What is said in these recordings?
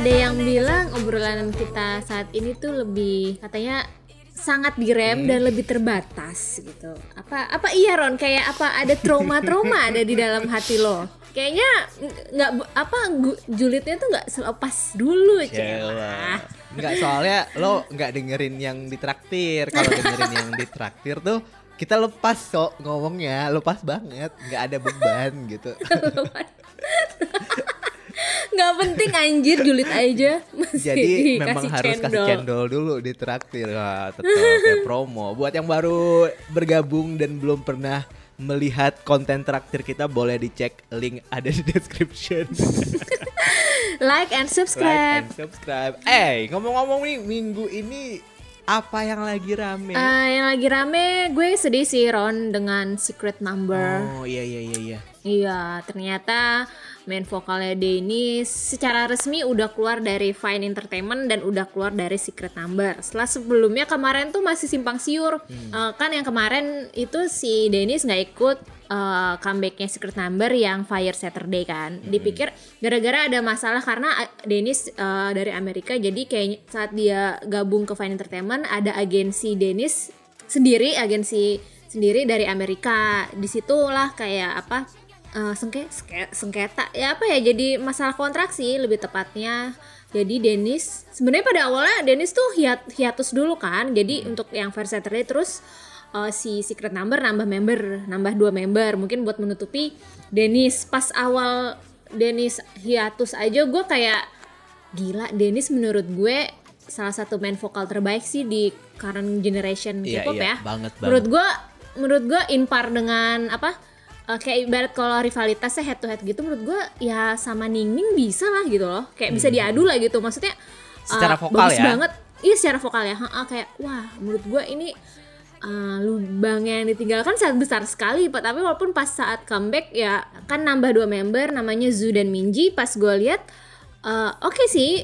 Ada yang bilang obrolan kita saat ini tuh lebih katanya sangat direm dan lebih terbatas gitu. Apa iya Ron, kayak apa ada trauma ada di dalam hati lo? Kayaknya nggak julidnya tuh nggak selepas dulu Cela. Nggak, soalnya lo nggak dengerin yang ditraktir. Kalau dengerin yang ditraktir tuh kita lepas kok ngomongnya, lepas banget, nggak ada beban gitu. Nggak penting anjir, julid aja. Jadi memang harus kasih cendol dulu di traktir. Wah, tetap kayak promo. Buat yang baru bergabung dan belum pernah melihat konten traktir kita, boleh dicek, link ada di description. Like and subscribe. Ngomong-ngomong nih, minggu ini apa yang lagi rame? Yang lagi rame, gue sedih sih Ron dengan Secret Number. Oh iya. Iya, ternyata main vokalnya Dennis secara resmi udah keluar dari Vine Entertainment dan udah keluar dari Secret Number. Setelah sebelumnya kemarin tuh masih simpang siur. Kan yang kemarin itu si Dennis nggak ikut comebacknya Secret Number yang Fire Saturday kan. Dipikir gara-gara ada masalah karena Dennis dari Amerika, jadi kayak saat dia gabung ke Vine Entertainment ada agensi Dennis sendiri, agensi sendiri dari Amerika. Disitulah kayak apa sengketa ya, apa ya, jadi masalah kontrak sih lebih tepatnya. Jadi Dennis sebenarnya pada awalnya Dennis tuh hiatus dulu kan. Jadi untuk yang Fire Saturday terus si Secret Number nambah 2 member mungkin buat menutupi Dennis. Pas awal Dennis hiatus aja gue kayak gila, Dennis menurut gue salah satu main vokal terbaik sih di current generation K-pop ya. Banget. Menurut gue in par dengan kayak ibarat kalau rivalitasnya head to head gitu, menurut gue ya sama Ningning bisa lah gitu loh, kayak bisa diadu lah gitu, maksudnya secara vokal bagus ya? Banget, iya secara vokal ya, kayak wah menurut gue ini lubang yang ditinggalkan sangat besar sekali. Tapi walaupun pas saat comeback ya kan nambah 2 member namanya Zhu dan Minji, pas gue lihat oke sih,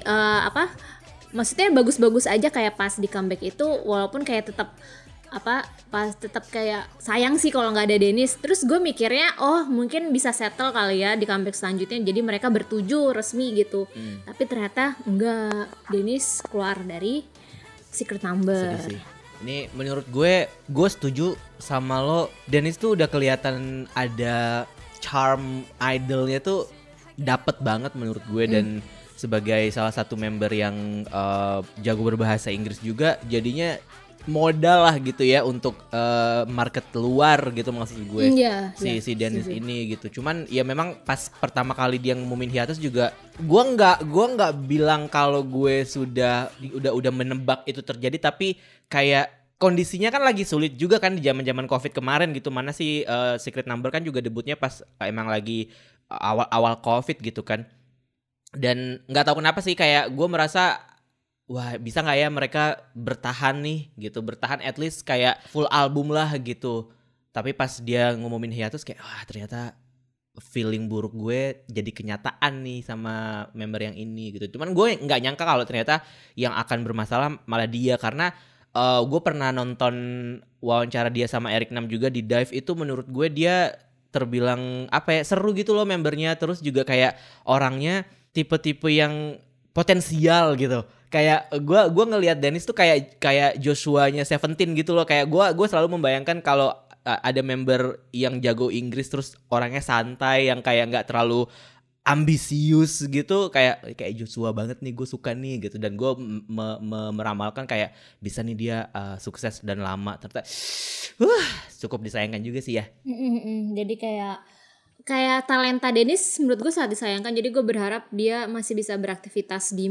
maksudnya bagus-bagus aja kayak pas di comeback itu, walaupun kayak tetap kayak sayang sih kalau nggak ada Dennis. Terus gue mikirnya mungkin bisa settle kali ya di comeback selanjutnya, jadi mereka bertuju resmi gitu. Tapi ternyata enggak, Dennis keluar dari Secret Number. Sedih sih. Ini menurut gue setuju sama lo. Dennis tuh udah kelihatan ada charm idolnya tuh dapet banget menurut gue. Dan sebagai salah satu member yang jago berbahasa Inggris juga, jadinya modal lah gitu ya untuk market luar gitu maksud gue. Si Dennis ini gitu. Cuman ya memang pas pertama kali dia ngumumin hiatus juga gue nggak bilang kalau gue udah menebak itu terjadi, tapi kayak kondisinya kan lagi sulit juga kan di zaman-zaman Covid kemarin gitu. Mana sih Secret Number kan juga debutnya pas emang lagi awal Covid gitu kan. Dan nggak tahu kenapa sih kayak gue merasa wah bisa gak ya mereka bertahan nih gitu, bertahan at least kayak full album lah gitu. Tapi pas dia ngumumin hiatus kayak wah ternyata feeling buruk gue jadi kenyataan nih sama member yang ini gitu. Cuman gue gak nyangka kalau ternyata yang akan bermasalah malah dia. Karena gue pernah nonton wawancara dia sama Eric Nam juga di Dive, itu menurut gue dia terbilang seru gitu loh membernya. Terus juga kayak orangnya tipe-tipe yang potensial gitu. Kayak gue ngelihat Dennis tuh kayak Joshua-nya Seventeen gitu loh. Kayak gue selalu membayangkan kalau ada member yang jago Inggris terus orangnya santai, yang kayak nggak terlalu ambisius gitu, kayak Joshua banget nih, gue suka nih gitu. Dan gue meramalkan kayak bisa nih dia sukses dan lama. Ternyata cukup disayangkan juga sih ya. Jadi kayak talenta Dennis menurut gue sangat disayangkan. Jadi gue berharap dia masih bisa beraktivitas di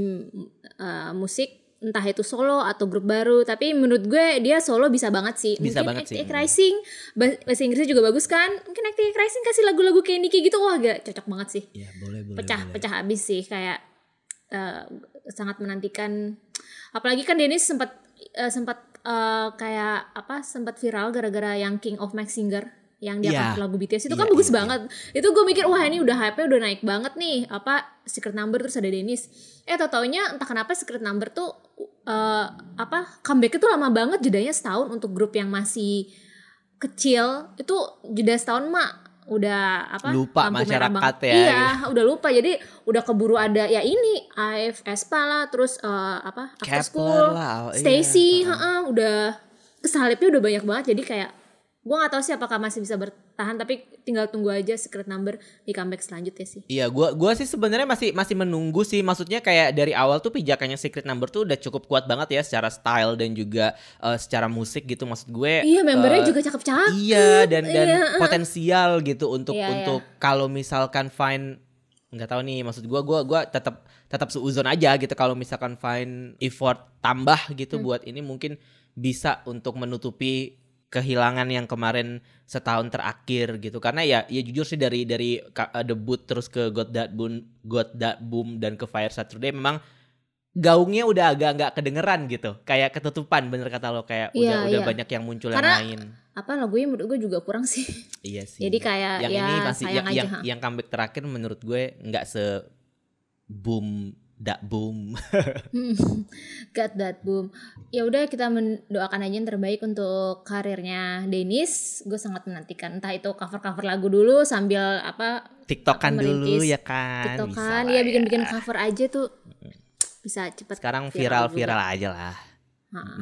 musik, entah itu solo atau grup baru. Tapi menurut gue dia solo bisa banget sih. Bisa mungkin banget sih. Rising bahasa Inggrisnya juga bagus kan. Mungkin Active Rising kasih lagu-lagu kayak Nicki gitu, wah gak cocok banget sih. Ya boleh. Pecah habis sih, kayak sangat menantikan. Apalagi kan Dennis sempat sempat viral gara-gara yang King of Max Singer yang dia cover lagu BTS itu kan bagus banget. Itu gue mikir wah ini udah hype-nya udah naik banget nih, Secret Number terus ada Dennis. Tau-taunya entah kenapa Secret Number tuh comeback itu lama banget, jedanya setahun untuk grup yang masih kecil. Itu jeda setahun udah apa Lupa lampu merah masyarakat banget. ya. Iya, udah lupa. Jadi udah keburu ada ya ini AF Espa lah, terus apa After Kepler School, lah, iya. Stacy, udah kesalipnya udah banyak banget. Jadi kayak gue nggak tahu sih apakah masih bisa bertahan, tapi tinggal tunggu aja Secret Number di comeback selanjutnya sih. Iya, gua sih sebenarnya masih menunggu sih. Maksudnya kayak dari awal tuh pijakannya Secret Number tuh udah cukup kuat banget ya secara style dan juga secara musik gitu. Maksud gue Iya, membernya juga cakep-cakep. iya, dan Iya. potensial gitu untuk Iya. kalau misalkan Fine nggak tahu nih, maksud gua tetap seuzon aja gitu kalau misalkan Fine effort tambah gitu buat ini mungkin bisa untuk menutupi kehilangan yang kemarin setahun terakhir gitu. Karena ya jujur sih dari debut terus ke Got That Boom dan ke Fire Saturday memang gaungnya udah agak nggak kedengeran gitu, kayak ketutupan, bener kata lo, kayak Iya, udah iya. banyak yang muncul Karena yang lain. apa lagunya menurut gue juga kurang sih. Iya sih. Jadi kayak yang ya ini masih sayang aja. yang comeback terakhir menurut gue nggak se boom dak boom. Got That Boom. Ya udah, kita mendoakan aja yang terbaik untuk karirnya Dennis. Gue sangat menantikan, entah itu cover-cover lagu dulu sambil apa TikTokan dulu merintis ya kan. TikTokan, Bisa ya lah bikin-bikin cover aja tuh bisa cepet. Sekarang juga. viral aja lah.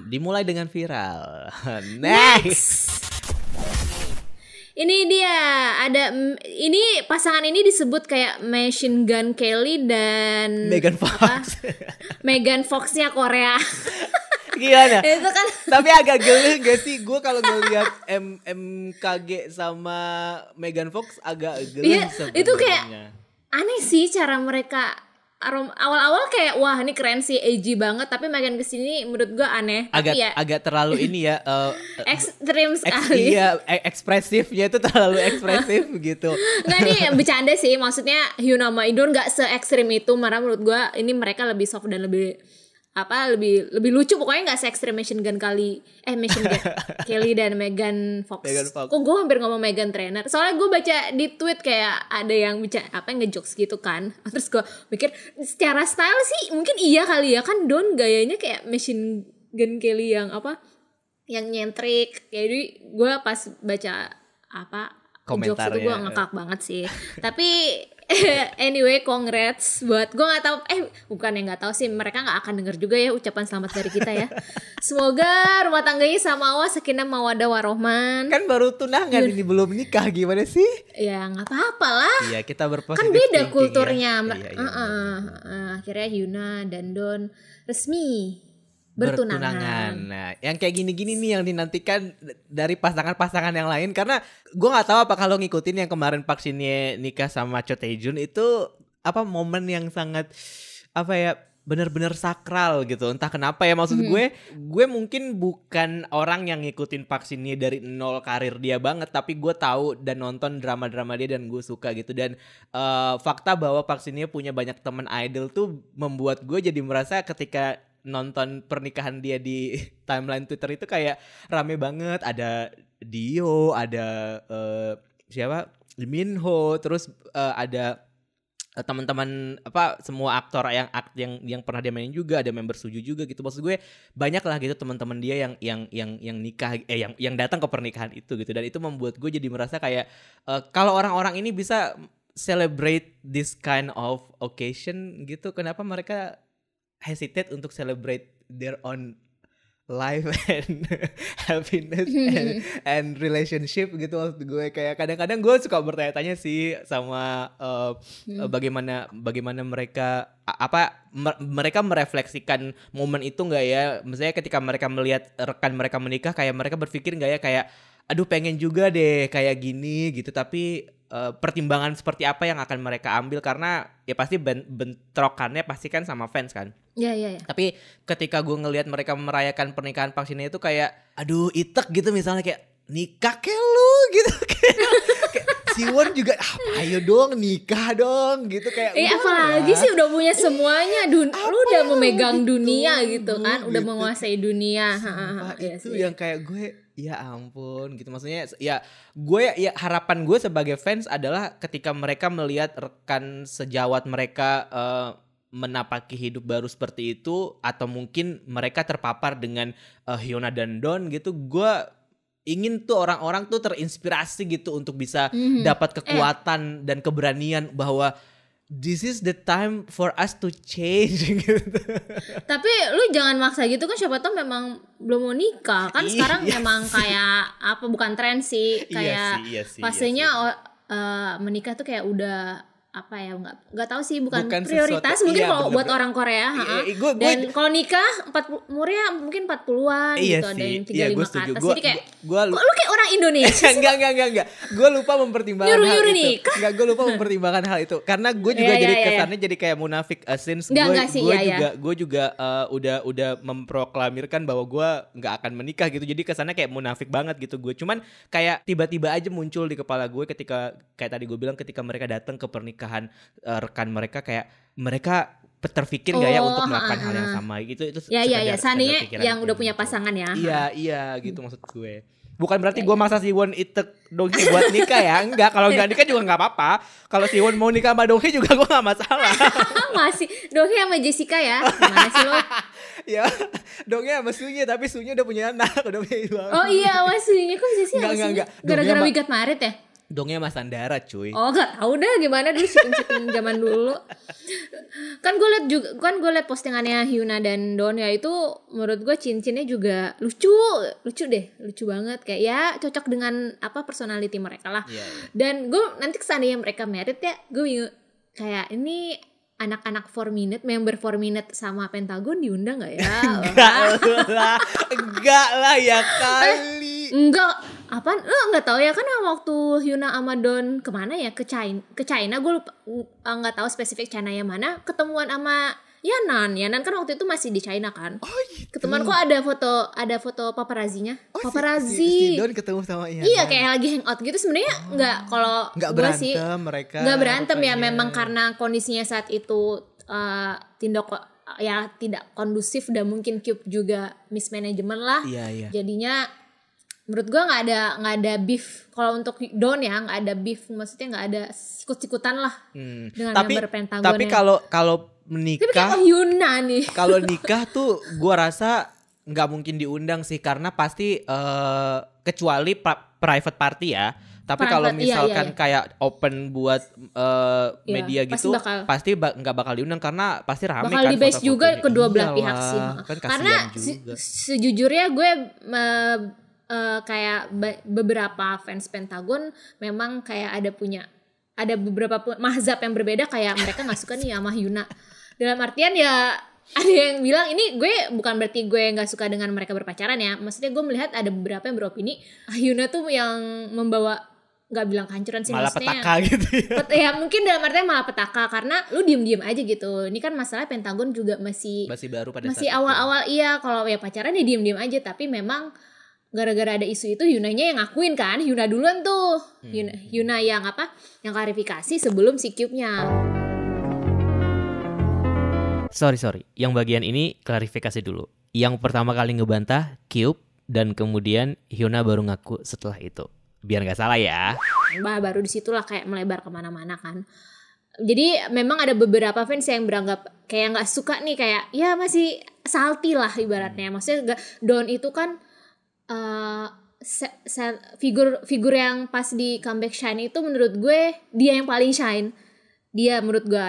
Dimulai dengan viral. Next. Ini dia ada ini pasangan ini disebut kayak Machine Gun Kelly dan Megan Fox. Megan Fox-nya Korea. Gimana? Itu kan Tapi agak geli gak sih gue kalau ngeliat MKG sama Megan Fox, agak geli Iya, sebenarnya. itu kayak aneh sih cara mereka awal-awal kayak wah ini keren sih, edgy banget, tapi makin kesini menurut gua aneh. agak Tapi ya agak terlalu ini ya ekstrim sekali. iya, ekspresifnya itu terlalu ekspresif gitu. Nggak, nih bercanda sih, maksudnya Hyuna sama Idol nggak se ekstrim itu, malah menurut gua ini mereka lebih soft dan lebih lebih lucu, pokoknya nggak se ekstrim Machine Gun Kelly dan Megan Fox. Megan Fox. Kok gue hampir ngomong Megan Trainor, soalnya gue baca di tweet kayak ada yang ngejokes gitu kan, terus gue mikir secara style sih mungkin iya kali ya, kan Don gayanya kayak Machine Gun Kelly yang yang nyentrik, jadi gue pas baca jokes itu gue Komentarnya. ngakak banget sih. Tapi anyway, congrats buat, gue nggak tahu, bukan yang nggak tahu sih, mereka nggak akan denger juga ya ucapan selamat dari kita ya. Semoga rumah tangganya sama Allah sakinah mawaddah warohman. Kan baru tunangan ini, belum nikah, gimana sih? Ya nggak apa-apa lah. Iya, kita berpositif Kan beda thinking kulturnya. ya. Iya, Akhirnya Hyuna dan Don resmi bertunangan. Nah, yang kayak gini-gini nih yang dinantikan dari pasangan-pasangan yang lain, karena gue nggak tahu apa kalau ngikutin yang kemarin Park Shin-hye nikah sama Cho Tae-jun itu momen yang sangat benar-benar sakral gitu. Entah kenapa ya, maksud gue mungkin bukan orang yang ngikutin Park Shin-hye dari nol karir dia banget, tapi gue tahu dan nonton drama-drama dia dan gue suka gitu. Dan fakta bahwa Park Shin-hye punya banyak teman idol tuh membuat gue jadi merasa ketika nonton pernikahan dia di timeline Twitter itu kayak rame banget. Ada Dio, ada siapa, Lee Min Ho, terus ada teman-teman semua aktor yang pernah dia mainin juga, ada member Suju juga gitu. Maksud gue banyak lah gitu teman-teman dia yang nikah, yang datang ke pernikahan itu gitu. Dan itu membuat gue jadi merasa kayak kalau orang-orang ini bisa celebrate this kind of occasion gitu, kenapa mereka hesitate untuk celebrate their own life and happiness and relationship gitu. Maksud gue kayak kadang-kadang gue suka bertanya-tanya sih sama bagaimana mereka mereka merefleksikan momen itu nggak ya. Misalnya ketika mereka melihat rekan mereka menikah, kayak mereka berpikir nggak ya kayak aduh pengen juga deh kayak gini gitu, tapi pertimbangan seperti apa yang akan mereka ambil, karena ya pasti bentrokannya pasti kan sama fans kan. Iya. Tapi ketika gue ngelihat mereka merayakan pernikahan Park Shin-hye itu kayak aduh itek gitu, misalnya kayak nikah kayak lu gitu. Kayak Siwon juga ayo dong nikah dong gitu, kayak apalagi sih udah punya semuanya, lu udah memegang gitu, dunia gitu kan, udah gitu. menguasai dunia. Itu yang kayak gue ya ampun gitu. Maksudnya ya gue ya harapan gue sebagai fans adalah ketika mereka melihat rekan sejawat mereka menapaki hidup baru seperti itu, atau mungkin mereka terpapar dengan Hyuna dan Don gitu, gue ingin tuh orang-orang tuh terinspirasi gitu untuk bisa dapat kekuatan dan keberanian bahwa this is the time for us to change gitu. Tapi lu jangan maksa gitu kan, siapa tahu memang belum mau nikah kan sekarang memang kayak apa, bukan tren sih, kayak fasenya menikah tuh kayak udah apa ya, nggak tahu sih, bukan prioritas sesuatu, mungkin kalau buat orang Korea. Dan kalau nikah umurnya mungkin 40-an gitu, ada yang 35 ke atas. Jadi kayak lu kayak orang Indonesia sih. Enggak. Gue lupa mempertimbangkan hal itu. Nikah. Enggak, gue lupa mempertimbangkan hal itu. Karena gue juga jadi kesannya jadi kayak munafik, since gue juga udah memproklamirkan bahwa gue nggak akan menikah gitu. Jadi kesannya kayak munafik banget gitu gue. Cuman kayak tiba-tiba aja muncul di kepala gue ketika kayak tadi gue bilang, ketika mereka datang ke pernikahan rekan mereka, kayak mereka terpikir gak ya untuk melakukan hal yang sama gitu. Itu seandainya yang udah punya pasangan ya. Iya gitu maksud gue. Bukan berarti gue maksa si Won Itek Donghae buat nikah ya. Enggak, kalau nggak nikah juga nggak apa-apa. Kalau si Won mau nikah sama Donghae juga gue nggak masalah. Masih Donghae sama Jessica ya. Gimana sih lo? Ya Donghae sama Sunya, tapi Sunya udah punya anak, udah punya ibu. Oh iya, sama Sunya kok sih? Enggak. Gara-gara We Got Married ya? Dongnya Mas Andara cuy. Oh gak tau dah gimana dulu syuting zaman dulu. Kan gue liat postingannya Hyuna dan Don ya, itu menurut gue cincinnya juga lucu banget, kayak ya cocok dengan apa personality mereka lah. Dan gue nanti seandainya mereka married ya, gue bingung kayak ini anak-anak 4 Minute, member 4 Minute sama Pentagon diundang gak ya? Enggak lah ya kali. Enggak, apaan? Lo nggak tahu ya kan waktu Hyuna sama Don kemana ya, ke China, gue lupa, nggak tahu spesifik China yang mana, ketemuan sama Yanan kan waktu itu masih di China kan. Gitu. Ketemuan kok ada foto paparazinya. Si Don ketemu sama Yanan. Iya, kayak lagi hangout gitu. Sebenarnya nggak, kalau gue sih nggak berantem ya, memang karena kondisinya saat itu tidak kondusif, dan mungkin Cube juga mismanagement lah. Iya. Jadinya menurut gue nggak ada beef. Kalau untuk Don ya nggak ada beef, maksudnya nggak ada sikut-sikutan lah dengan member Pentagon. Tapi kalau menikah, tapi kayak Hyuna nih. Kalau nikah tuh gue rasa nggak mungkin diundang sih, karena pasti kecuali private party ya. Tapi kalau misalkan kayak open buat media gitu, pasti nggak bakal diundang, karena pasti rame bakal kan. Bakal di-base juga kedua belah pihak sih. Kan karena sejujurnya gue kayak beberapa fans Pentagon memang kayak ada beberapa mazhab yang berbeda, kayak mereka nggak suka nih sama Hyuna. Dalam artian ya, ada yang bilang ini, gue bukan berarti gue nggak suka dengan mereka berpacaran ya, maksudnya gue melihat ada beberapa yang beropini Hyuna tuh yang membawa, nggak bilang kehancuran sih, malapetaka gitu ya mungkin dalam artian malapetaka, karena lu diem aja gitu. Ini kan masalah Pentagon juga masih baru pada masih awal-awal. Iya, kalau ya pacaran ya diem aja, tapi memang gara-gara ada isu itu Hyunanya yang ngakuin kan. Hyuna duluan tuh. Hyuna yang yang klarifikasi sebelum si Cube-nya. Sorry. Yang bagian ini klarifikasi dulu. Yang pertama kali ngebantah Cube, dan kemudian Hyuna baru ngaku setelah itu. Biar gak salah ya. Baru disitulah kayak melebar kemana-mana kan. Jadi memang ada beberapa fans yang beranggap kayak gak suka nih, kayak ya masih salty lah ibaratnya. Maksudnya Don itu kan figur yang pas di comeback Shine itu menurut gue dia yang paling shine. Dia menurut gue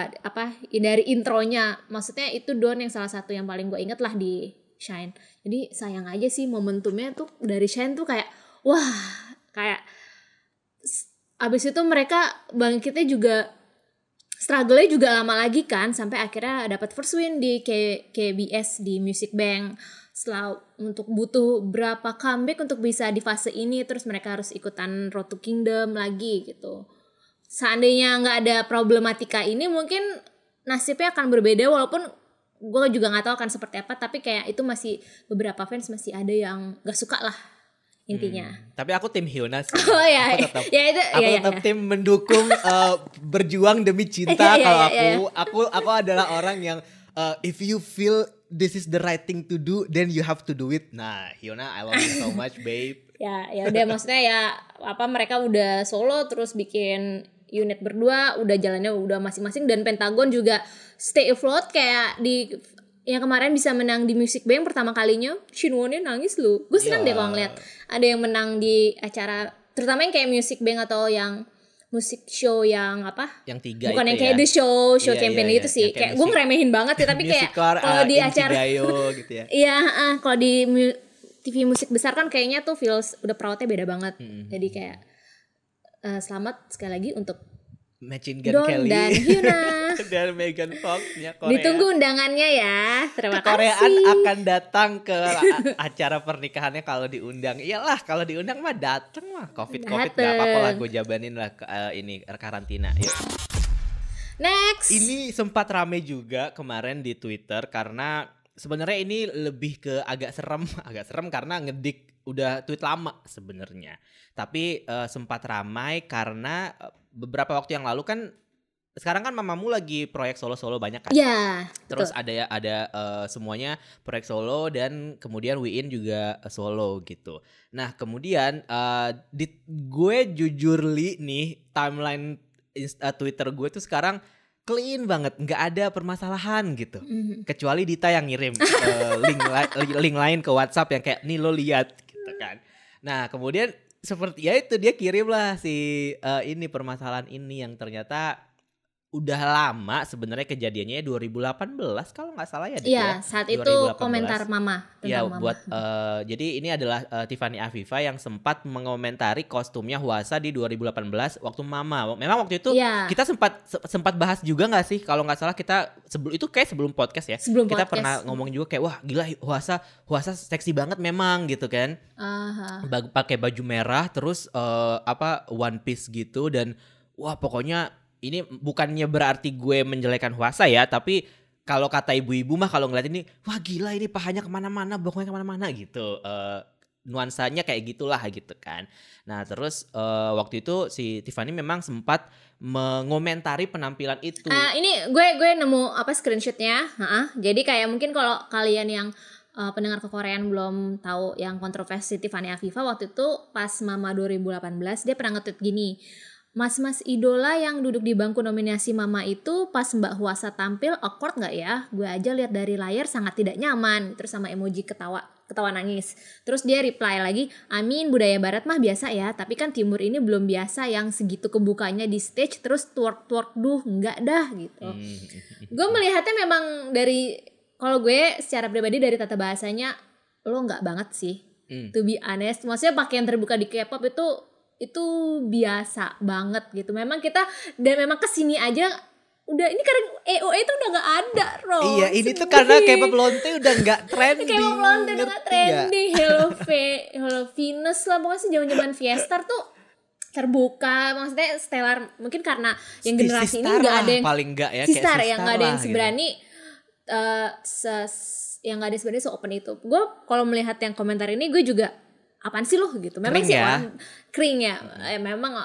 dari intronya, maksudnya itu Don yang salah satu yang paling gue inget lah di Shine. Jadi sayang aja sih momentumnya tuh dari Shine tuh kayak wah, kayak abis itu mereka bangkitnya juga, struggle-nya juga lama lagi kan, sampai akhirnya dapat first win di KBS di Music Bank. Setelah untuk butuh berapa comeback untuk bisa di fase ini, terus mereka harus ikutan Road to Kingdom lagi gitu. Seandainya nggak ada problematika ini, mungkin nasibnya akan berbeda, walaupun gue juga nggak tahu akan seperti apa, tapi kayak itu masih beberapa fans masih ada yang nggak suka lah intinya. Tapi aku tim Hyuna sih. Oh ya, aku tetap tim mendukung berjuang demi cinta. Kalau aku adalah orang yang if you feel this is the right thing to do, then you have to do it. Nah, Hyuna, I love you so much, babe. ya udah, maksudnya ya mereka udah solo terus bikin unit berdua, udah jalannya udah masing-masing, dan Pentagon juga stay afloat kayak di yang kemarin bisa menang di Music Bank pertama kalinya, Shinwonnya nangis lu. Gue senang deh kalau ngeliat ada yang menang di acara, terutama yang kayak Music Bank atau yang musik show yang apa? Yang 3 bukan itu yang kayak ya. The Show Iya, campaign iya, gitu iya. sih. Yang Kayak kayak gue ngeremehin banget ya, tapi kayak Musical, kalau di acara Inkigayo gitu ya. iya, kalau di TV musik besar kan kayaknya tuh feels udah proudnya beda banget. Jadi kayak selamat sekali lagi untuk Machine Gun Don Kelly dan Hyuna. dan Megan Fox-nya Korea. Ditunggu undangannya ya. Terima Koreaan kasih. akan datang ke acara pernikahannya kalau diundang. Iyalah, kalau diundang mah dateng mah. Covid gak apa-apa lah, gue jabanin lah ini karantina. Yuk. Next. Ini sempat rame juga kemarin di Twitter karena sebenarnya ini lebih ke agak serem karena ngedik udah tweet lama sebenarnya. Tapi sempat ramai karena beberapa waktu yang lalu kan sekarang kan Mamamoo lagi proyek solo-solo banyak kan. Iya. Terus ada semuanya proyek solo dan kemudian Wiin juga solo gitu. Nah kemudian gue jujur nih timeline Twitter gue tuh sekarang clean banget, nggak ada permasalahan gitu. Kecuali Dita yang ngirim link lain ke WhatsApp yang kayak nih lo lihat gitu kan. Nah kemudian seperti ya itu dia kirim lah si ini permasalahan ini yang ternyata udah lama sebenarnya kejadiannya 2018 kalau nggak salah ya. Iya, saat itu 2018. komentar Mama tentang ya, Mama. buat jadi ini adalah Tiffany Afifa yang sempat mengomentari kostumnya Hwasa di 2018 waktu Mama. Memang waktu itu kita sempat bahas juga nggak sih kalau nggak salah kita sebelum podcast ya. Kita pernah ngomong juga kayak wah gila Hwasa seksi banget memang gitu kan. Pakai baju merah terus one piece gitu dan wah pokoknya ini bukannya berarti gue menjelekan Hwasa ya, tapi kalau kata ibu-ibu mah kalau ngeliat ini, wah gila ini pahanya kemana-mana, bokongnya kemana-mana gitu. Nuansanya kayak gitulah gitu kan. Nah terus waktu itu si Tiffany memang sempat mengomentari penampilan itu. Ini gue nemu screenshotnya. Jadi kayak mungkin kalau kalian yang pendengar kekoreaan belum tahu yang kontroversi Tiffany Afifa waktu itu pas Mama 2018 dia pernah nge-tweet gini. Mas-mas idola yang duduk di bangku nominasi Mama itu pas Mbak Hwasa tampil awkward gak ya? Gue aja lihat dari layar sangat tidak nyaman. Terus sama emoji ketawa nangis. Terus dia reply lagi, amin budaya barat mah biasa ya. Tapi kan timur ini belum biasa yang segitu kebukanya di stage terus twerk enggak dah gitu. Gue melihatnya memang dari, kalau gue secara pribadi dari tata bahasanya lo gak banget sih. To be honest. Maksudnya pakaian terbuka di K-pop itu biasa banget gitu. Memang kita dan memang kesini aja udah ini karena EOE itu udah gak ada Iya ini tuh karena K-pop Lonte udah gak trending. K-pop Lonte udah gak trending. Hello Venus lah pokoknya sih zaman Fiestar tuh terbuka, maksudnya Stellar mungkin karena yang generasi ini gak ada yang paling gak ya Sistar yang gak ada yang seberani yang gak ada sebenarnya se-open itu. Gue kalau melihat yang komentar ini gue juga apaan sih lo gitu. Memang kering sih ya? Kering ya. Memang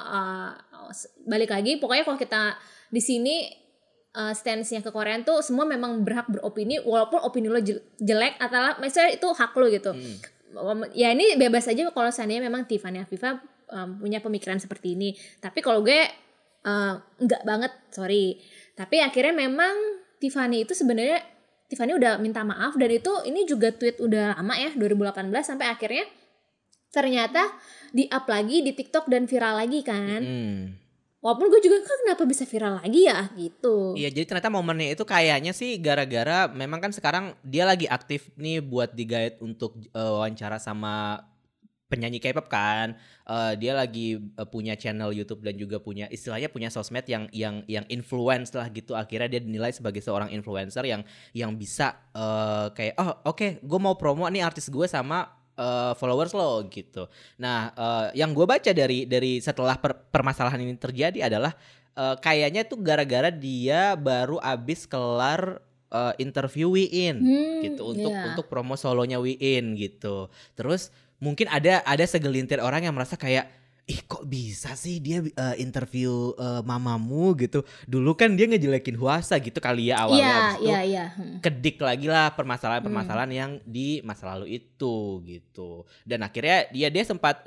balik lagi pokoknya kalau kita di sini stance-nya ke Korean tuh semua memang berhak beropini walaupun opini lo jelek atau misalnya itu hak lo gitu. Ya ini bebas aja kalau seandainya memang Tiffany Afifa punya pemikiran seperti ini. Tapi kalau gue enggak banget, sorry. Tapi akhirnya memang Tiffany itu sebenarnya Tiffany udah minta maaf dan ini juga tweet udah lama ya 2018 sampai akhirnya ternyata di-up lagi di TikTok dan viral lagi kan. Walaupun gue juga kenapa bisa viral lagi ya gitu. Iya jadi ternyata momennya itu kayaknya sih gara-gara memang kan sekarang dia lagi aktif nih buat digait untuk wawancara sama penyanyi K-pop kan. Dia lagi punya channel YouTube dan juga punya istilahnya punya sosmed yang influence lah gitu. Akhirnya dia dinilai sebagai seorang influencer yang bisa kayak oke, gue mau promo nih artis gue sama followers lo gitu. Nah, yang gue baca dari setelah permasalahan ini terjadi adalah kayaknya tuh gara-gara dia baru abis kelar interview Wiin gitu untuk promo solonya Wiin gitu. Terus mungkin ada segelintir orang yang merasa kayak ih kok bisa sih dia interview mamamu gitu. Dulu kan dia ngejelekin Hwasa gitu kali ya awalnya. Abis itu Iya. kedik lagi lah permasalahan-permasalahan yang di masa lalu itu gitu. Dan akhirnya dia sempat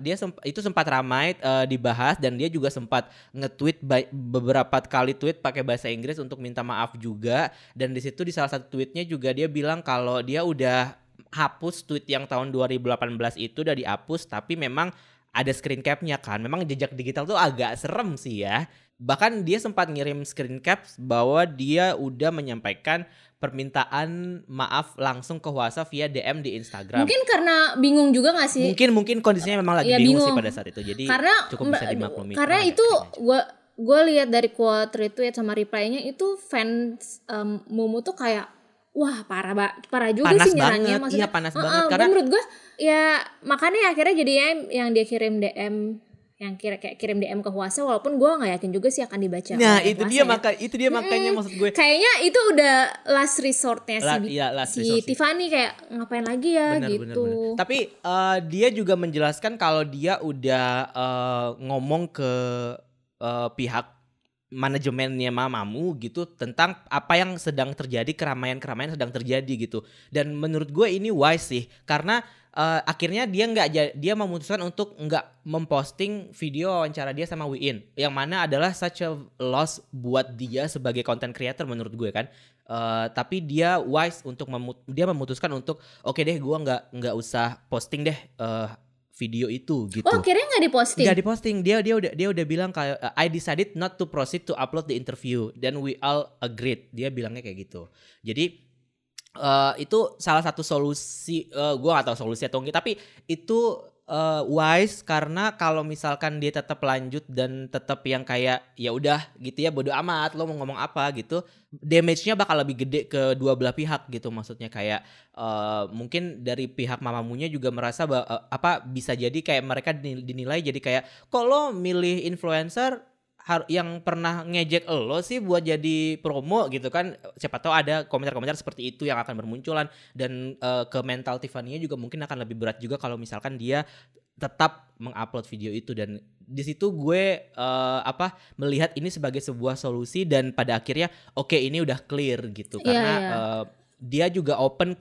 ramai dibahas, dan dia juga sempat nge-tweet beberapa kali tweet pakai bahasa Inggris untuk minta maaf juga. Dan di situ di salah satu tweetnya juga dia bilang kalau dia udah hapus tweet yang tahun 2018 itu, udah dihapus, tapi memang ada screen capnya kan. Memang jejak digital tuh agak serem sih ya. Bahkan dia sempat ngirim screen cap bahwa dia udah menyampaikan permintaan maaf langsung ke Hwasa via DM di Instagram. Mungkin karena bingung juga gak sih? Mungkin kondisinya memang lagi Ya, bingung sih bingung. pada saat itu. Jadi Karena cukup bisa dimaklumi. Karena itu gue lihat dari quote retweet sama reply-nya itu fans Momo tuh kayak wah parah juga panas sih nyerangnya. banget. Maksudnya, Iya panas banget. Karena dan menurut gue ya makanya akhirnya jadi yang dia kirim DM, yang kayak kirim DM ke Hwasa, walaupun gue nggak yakin juga sih akan dibaca. nah oleh itu Hwasa dia makanya maksud gue. Kayaknya itu udah last resortnya Last si resort sih. Tiffany, kayak ngapain lagi ya gitu. Bener. Tapi dia juga menjelaskan kalau dia udah ngomong ke pihak manajemennya mamamu gitu tentang apa yang sedang terjadi, keramaian sedang terjadi gitu. Dan menurut gue ini wise sih, karena akhirnya dia memutuskan untuk nggak memposting video wawancara dia sama Wiin, yang mana adalah such a loss buat dia sebagai content creator menurut gue kan. Tapi dia wise untuk dia memutuskan untuk oke deh, gue nggak usah posting deh video itu gitu. Oh, akhirnya nggak diposting? Nggak diposting. Dia udah bilang kayak I decided not to proceed to upload the interview. Then we all agreed. Dia bilangnya kayak gitu. Jadi itu salah satu solusi. Gue nggak tahu solusi atau enggak. Tapi itu wise, karena kalau misalkan dia tetap lanjut dan tetap yang kayak ya udah gitu ya, bodo amat lo mau ngomong apa gitu, damage-nya bakal lebih gede ke dua belah pihak gitu. Maksudnya kayak mungkin dari pihak mamamunya juga merasa bisa jadi kayak mereka dinilai jadi kayak kok lo milih influencer yang pernah ngejek lo sih buat jadi promo gitu kan. Siapa tahu ada komentar-komentar seperti itu yang akan bermunculan. Dan ke mental Tiffany-nya juga mungkin akan lebih berat juga kalau misalkan dia tetap mengupload video itu. Dan di situ gue melihat ini sebagai sebuah solusi, dan pada akhirnya oke, ini udah clear gitu. Karena dia juga open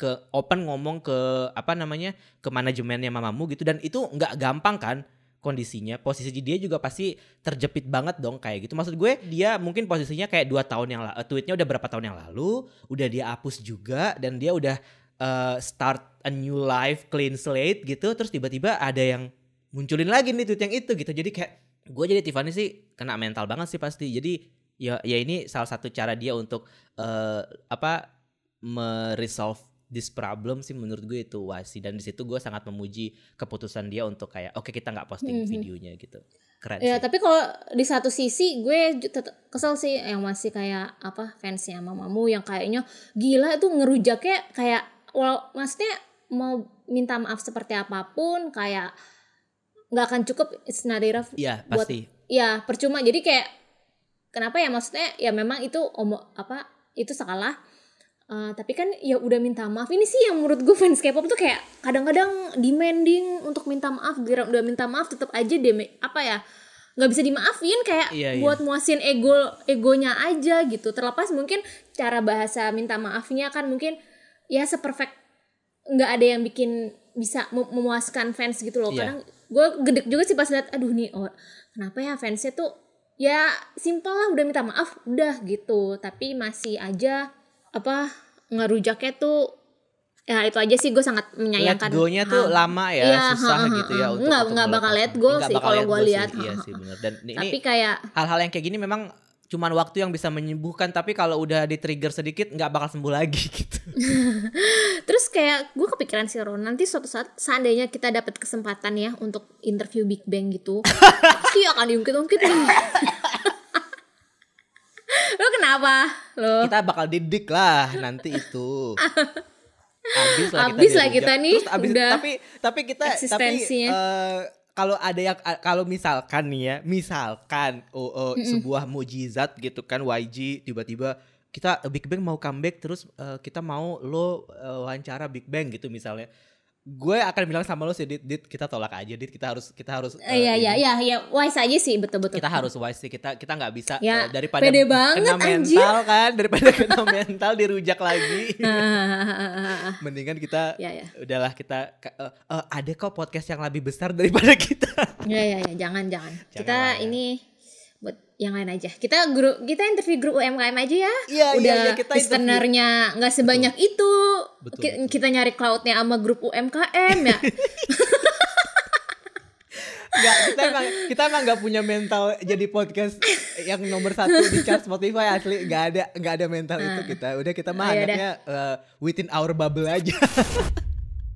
ngomong ke ke manajemennya mamamu gitu. Dan itu nggak gampang kan kondisinya. Posisi dia juga pasti terjepit banget dong kayak gitu. Maksud gue dia mungkin posisinya kayak 2 tahun yang lalu, tweetnya udah berapa tahun yang lalu udah dia hapus juga, dan dia udah start a new life, clean slate gitu. Terus tiba-tiba ada yang munculin lagi nih tweet yang itu gitu. Jadi kayak gue jadi Tiffany sih kena mental banget sih pasti. Jadi ya ini salah satu cara dia untuk meresolve this problem sih menurut gue itu wasi. Dan di situ gue sangat memuji keputusan dia untuk kayak oke, kita nggak posting videonya gitu. Keren ya, sih. tapi kalau di satu sisi gue kesel sih yang masih kayak fansnya mamamu yang kayaknya gila itu ngerujaknya kayak maksudnya mau minta maaf seperti apapun kayak nggak akan cukup, it's not enough. Iya pasti. Ya percuma. Jadi kayak kenapa ya, maksudnya ya memang itu itu salah. Tapi kan ya udah minta maaf. Ini sih yang menurut gue fans K-pop tuh kayak kadang-kadang demanding untuk minta maaf. Udah minta maaf tetap aja nggak bisa dimaafin, kayak buat muasin egonya aja gitu. Terlepas mungkin cara bahasa minta maafnya kan mungkin ya seperfect nggak ada yang bikin bisa memuaskan fans gitu loh. Kadang gue gedek juga sih pas liat, aduh nih kenapa ya fansnya tuh ya simpel lah, udah minta maaf udah gitu, tapi masih aja ngerujaknya tuh ya itu aja sih. Gue sangat menyayangkan. Let go-nya tuh lama ya, susah gitu ya untuk nggak bakal let go sih kalau gue lihat. Iya sih benar. Dan tapi ini kayak hal-hal yang kayak gini memang cuman waktu yang bisa menyembuhkan, tapi kalau udah di-trigger sedikit nggak bakal sembuh lagi gitu. Terus kayak gue kepikiran sih Ron, nanti suatu saat seandainya kita dapat kesempatan ya untuk interview Big Bang gitu, pasti akan diungkit-ungkit nih. Lo kenapa? Lo? Kita bakal didik lah nanti itu. Abis lah kita nih. Terus abis, udah tapi kita kalau ada yang kalau misalkan nih ya, sebuah mukjizat gitu kan, YG tiba-tiba kita Big Bang mau comeback, terus kita mau lo wawancara Big Bang gitu misalnya. gue akan bilang sama lo sih, Dit, kita tolak aja, Dit, kita harus Iya, wise aja sih, betul. kita harus wise sih, kita nggak bisa Ya, daripada pede banget, kena mental kan, daripada kena mental dirujak lagi. Mendingan kita Ya. udahlah, kita ada kok podcast yang lebih besar daripada kita. Ya, jangan. Kita lah ya. Ini buat yang lain aja. Kita interview grup UMKM aja ya. Iya, kita listenernya nggak sebanyak itu. Betul. Kita nyari cloudnya sama grup UMKM ya. Enggak, kita emang nggak punya mental jadi podcast yang nomor 1 di chart Spotify, asli nggak ada mental itu kita. Udah, kita mah anaknya within our bubble aja.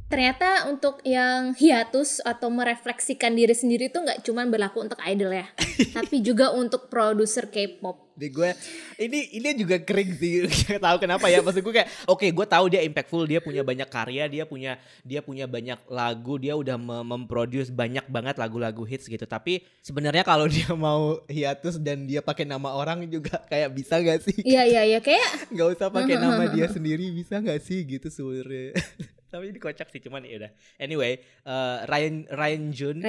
Ternyata untuk yang hiatus atau merefleksikan diri sendiri tuh nggak cuma berlaku untuk idol ya, tapi juga untuk produser K-pop. Di gue ini juga kering sih, gak tahu kenapa ya. Maksud gue kayak oke, gue tahu dia impactful, dia punya banyak karya, dia punya banyak lagu, dia udah memproduce banyak banget lagu-lagu hits gitu. Tapi sebenarnya kalau dia mau hiatus dan dia pakai nama orang juga kayak bisa gak sih? Iya kayak nggak usah pakai nama dia sendiri, bisa gak sih gitu sebenarnya. Tapi ini kocak sih, cuman ya udah. Anyway, Ryan Jun,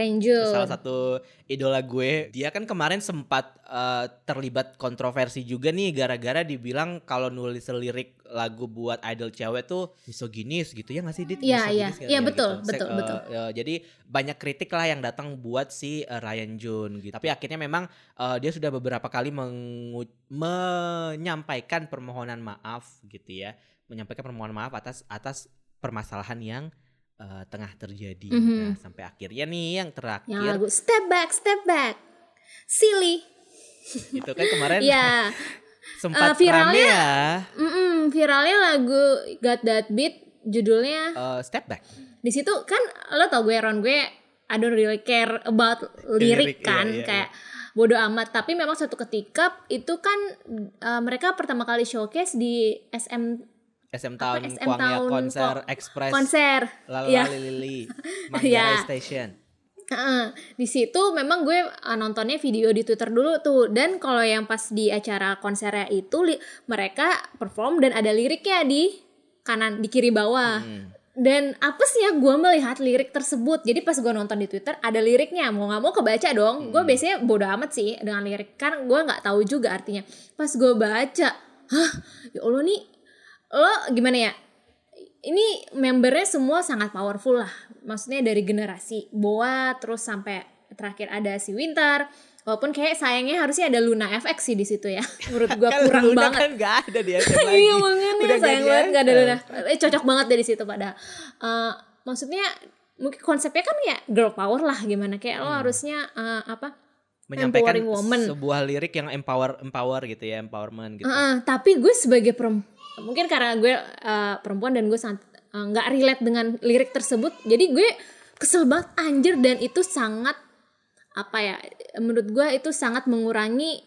salah satu idola gue. Dia kan kemarin sempat terlibat kontroversi juga nih, gara-gara dibilang kalau nulis lirik lagu buat idol cewek tuh misoginis gitu ya nggak sih, Dit? Iya, betul. Jadi banyak kritik lah yang datang buat si Ryan Jun gitu. Tapi akhirnya memang dia sudah beberapa kali menyampaikan permohonan maaf gitu ya, menyampaikan permohonan maaf atas permasalahan yang tengah terjadi. Nah, sampai akhirnya nih yang terakhir, yang lagu Step Back, Silly. Itu kan kemarin sempat viralnya, rame ya. Viralnya lagu Got That Beat, judulnya Step Back. Di situ kan lo tau gue I don't really care about lirik kan, iya. kayak bodo amat. Tapi memang suatu ketika itu kan mereka pertama kali showcase di SM Town Kwangya konser Lili Manggarai Station. Di situ memang gue nontonnya video di Twitter dulu tuh, dan kalau yang pas di acara konsernya itu mereka perform dan ada liriknya di kanan, di kiri bawah. Dan apesnya gue melihat lirik tersebut. Jadi pas gue nonton di Twitter ada liriknya, mau nggak mau kebaca dong. Gue biasanya bodo amat sih dengan lirik, kan gue nggak tahu juga artinya. Pas gue baca, ya Allah nih, lo gimana ya? Ini membernya semua sangat powerful lah. Maksudnya dari generasi Boa terus sampai terakhir ada si Winter. Walaupun kayak sayangnya harusnya ada Luna FX sih di situ ya. Menurut gue kurang Luna banget. Kan gak ada di SM lagi. Iya makanya sayang banget gak ada Luna. Cocok banget dari situ padahal. Maksudnya mungkin konsepnya kan ya girl power lah, gimana kayak lo harusnya menyampaikan woman. Sebuah lirik yang empower gitu ya, empowerment gitu. Tapi gue sebagai mungkin karena gue perempuan dan gue sangat nggak relate dengan lirik tersebut, jadi gue kesel banget anjir. Dan itu sangat menurut gue itu sangat mengurangi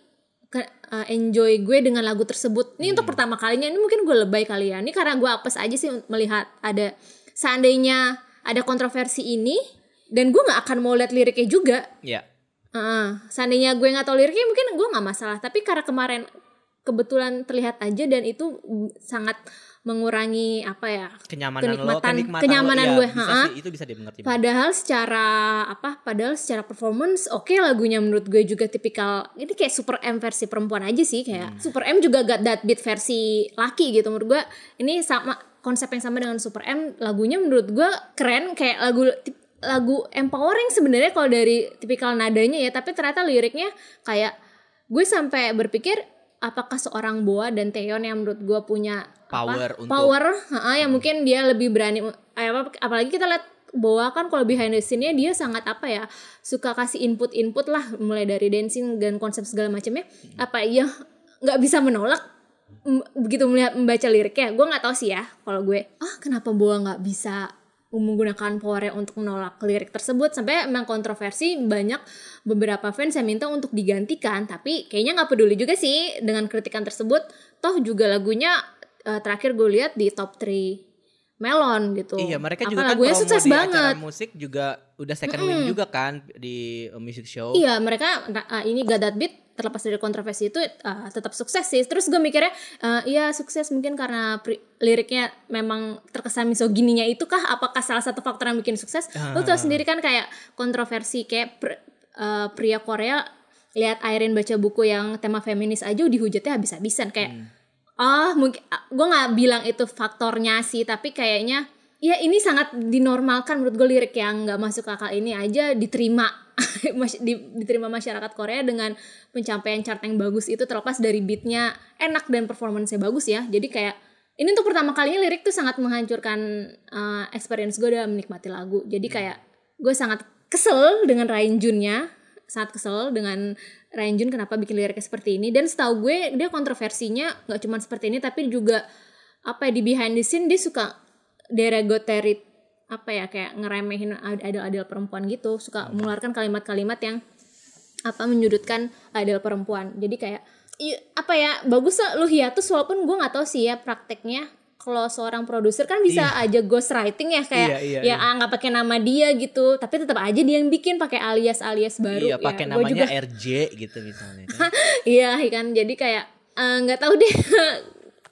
enjoy gue dengan lagu tersebut. Ini untuk pertama kalinya, ini mungkin gue lebay kali ya, ini karena gue apes aja sih melihat ada, seandainya ada kontroversi ini dan gue nggak akan mau lihat liriknya juga. Seandainya gue nggak tahu liriknya mungkin gue nggak masalah, tapi karena kemarin kebetulan terlihat aja dan itu sangat mengurangi kenyamanan gue. Itu bisa dimengerti. Padahal secara performance oke, lagunya menurut gue juga tipikal ini kayak Super M versi perempuan aja sih, kayak Super M juga Got That Beat versi laki gitu. Menurut gue ini sama konsep yang sama dengan Super M, lagunya menurut gue keren, kayak lagu empowering sebenarnya kalau dari tipikal nadanya ya, tapi ternyata liriknya kayak gue sampai berpikir apakah seorang Boa dan Taeyeon yang menurut gue punya power yang mungkin dia lebih berani, apalagi kita lihat Boa kan kalau behind the scene-nya dia sangat suka kasih input lah, mulai dari dancing dan konsep segala macamnya, nggak bisa menolak begitu membaca liriknya. Gue nggak tahu sih ya kalau gue kenapa Boa nggak bisa menggunakan powernya untuk menolak lirik tersebut, sampai memang kontroversi, banyak beberapa fans yang minta untuk digantikan, tapi kayaknya nggak peduli juga sih dengan kritikan tersebut. Toh juga lagunya terakhir gue lihat di top 3 Melon gitu. Iya, mereka juga lagunya kan sukses banget. Acara musik juga udah second win juga kan di music show. Iya, mereka ini Got That Beat terlepas dari kontroversi itu tetap sukses sih. Terus gue mikirnya iya sukses mungkin karena liriknya memang terkesan misogininya itu kah, apakah salah satu faktor yang bikin sukses? Lo tau sendiri kan kayak kontroversi kayak pria Korea lihat Irene baca buku yang tema feminis aja dihujatnya habis-habisan kayak mungkin gue nggak bilang itu faktornya sih, tapi kayaknya ya ini sangat dinormalkan menurut gue, lirik yang nggak masuk akal ini aja diterima diterima masyarakat Korea dengan pencapaian chart yang bagus itu, terlepas dari beatnya enak dan performance-nya bagus ya. Jadi kayak ini untuk pertama kalinya lirik tuh sangat menghancurkan experience gue dalam menikmati lagu. Jadi kayak gue sangat kesel dengan Ryan Jun-nya, sangat kesel dengan Ryan Jun kenapa bikin liriknya seperti ini. Dan setahu gue dia kontroversinya nggak cuma seperti ini, tapi juga di behind the scene dia suka derogatory kayak ngeremehin idol perempuan gitu, suka mengeluarkan kalimat-kalimat yang menyudutkan idol perempuan. Jadi kayak bagus lah lu hiatus, walaupun gue nggak tahu sih ya prakteknya kalau seorang produser kan bisa aja ghostwriting ya kayak nggak pakai nama dia gitu, tapi tetap aja dia yang bikin pakai alias baru. Pakai namanya juga, RJ gitu misalnya kan. Iya kan, jadi kayak nggak tahu deh.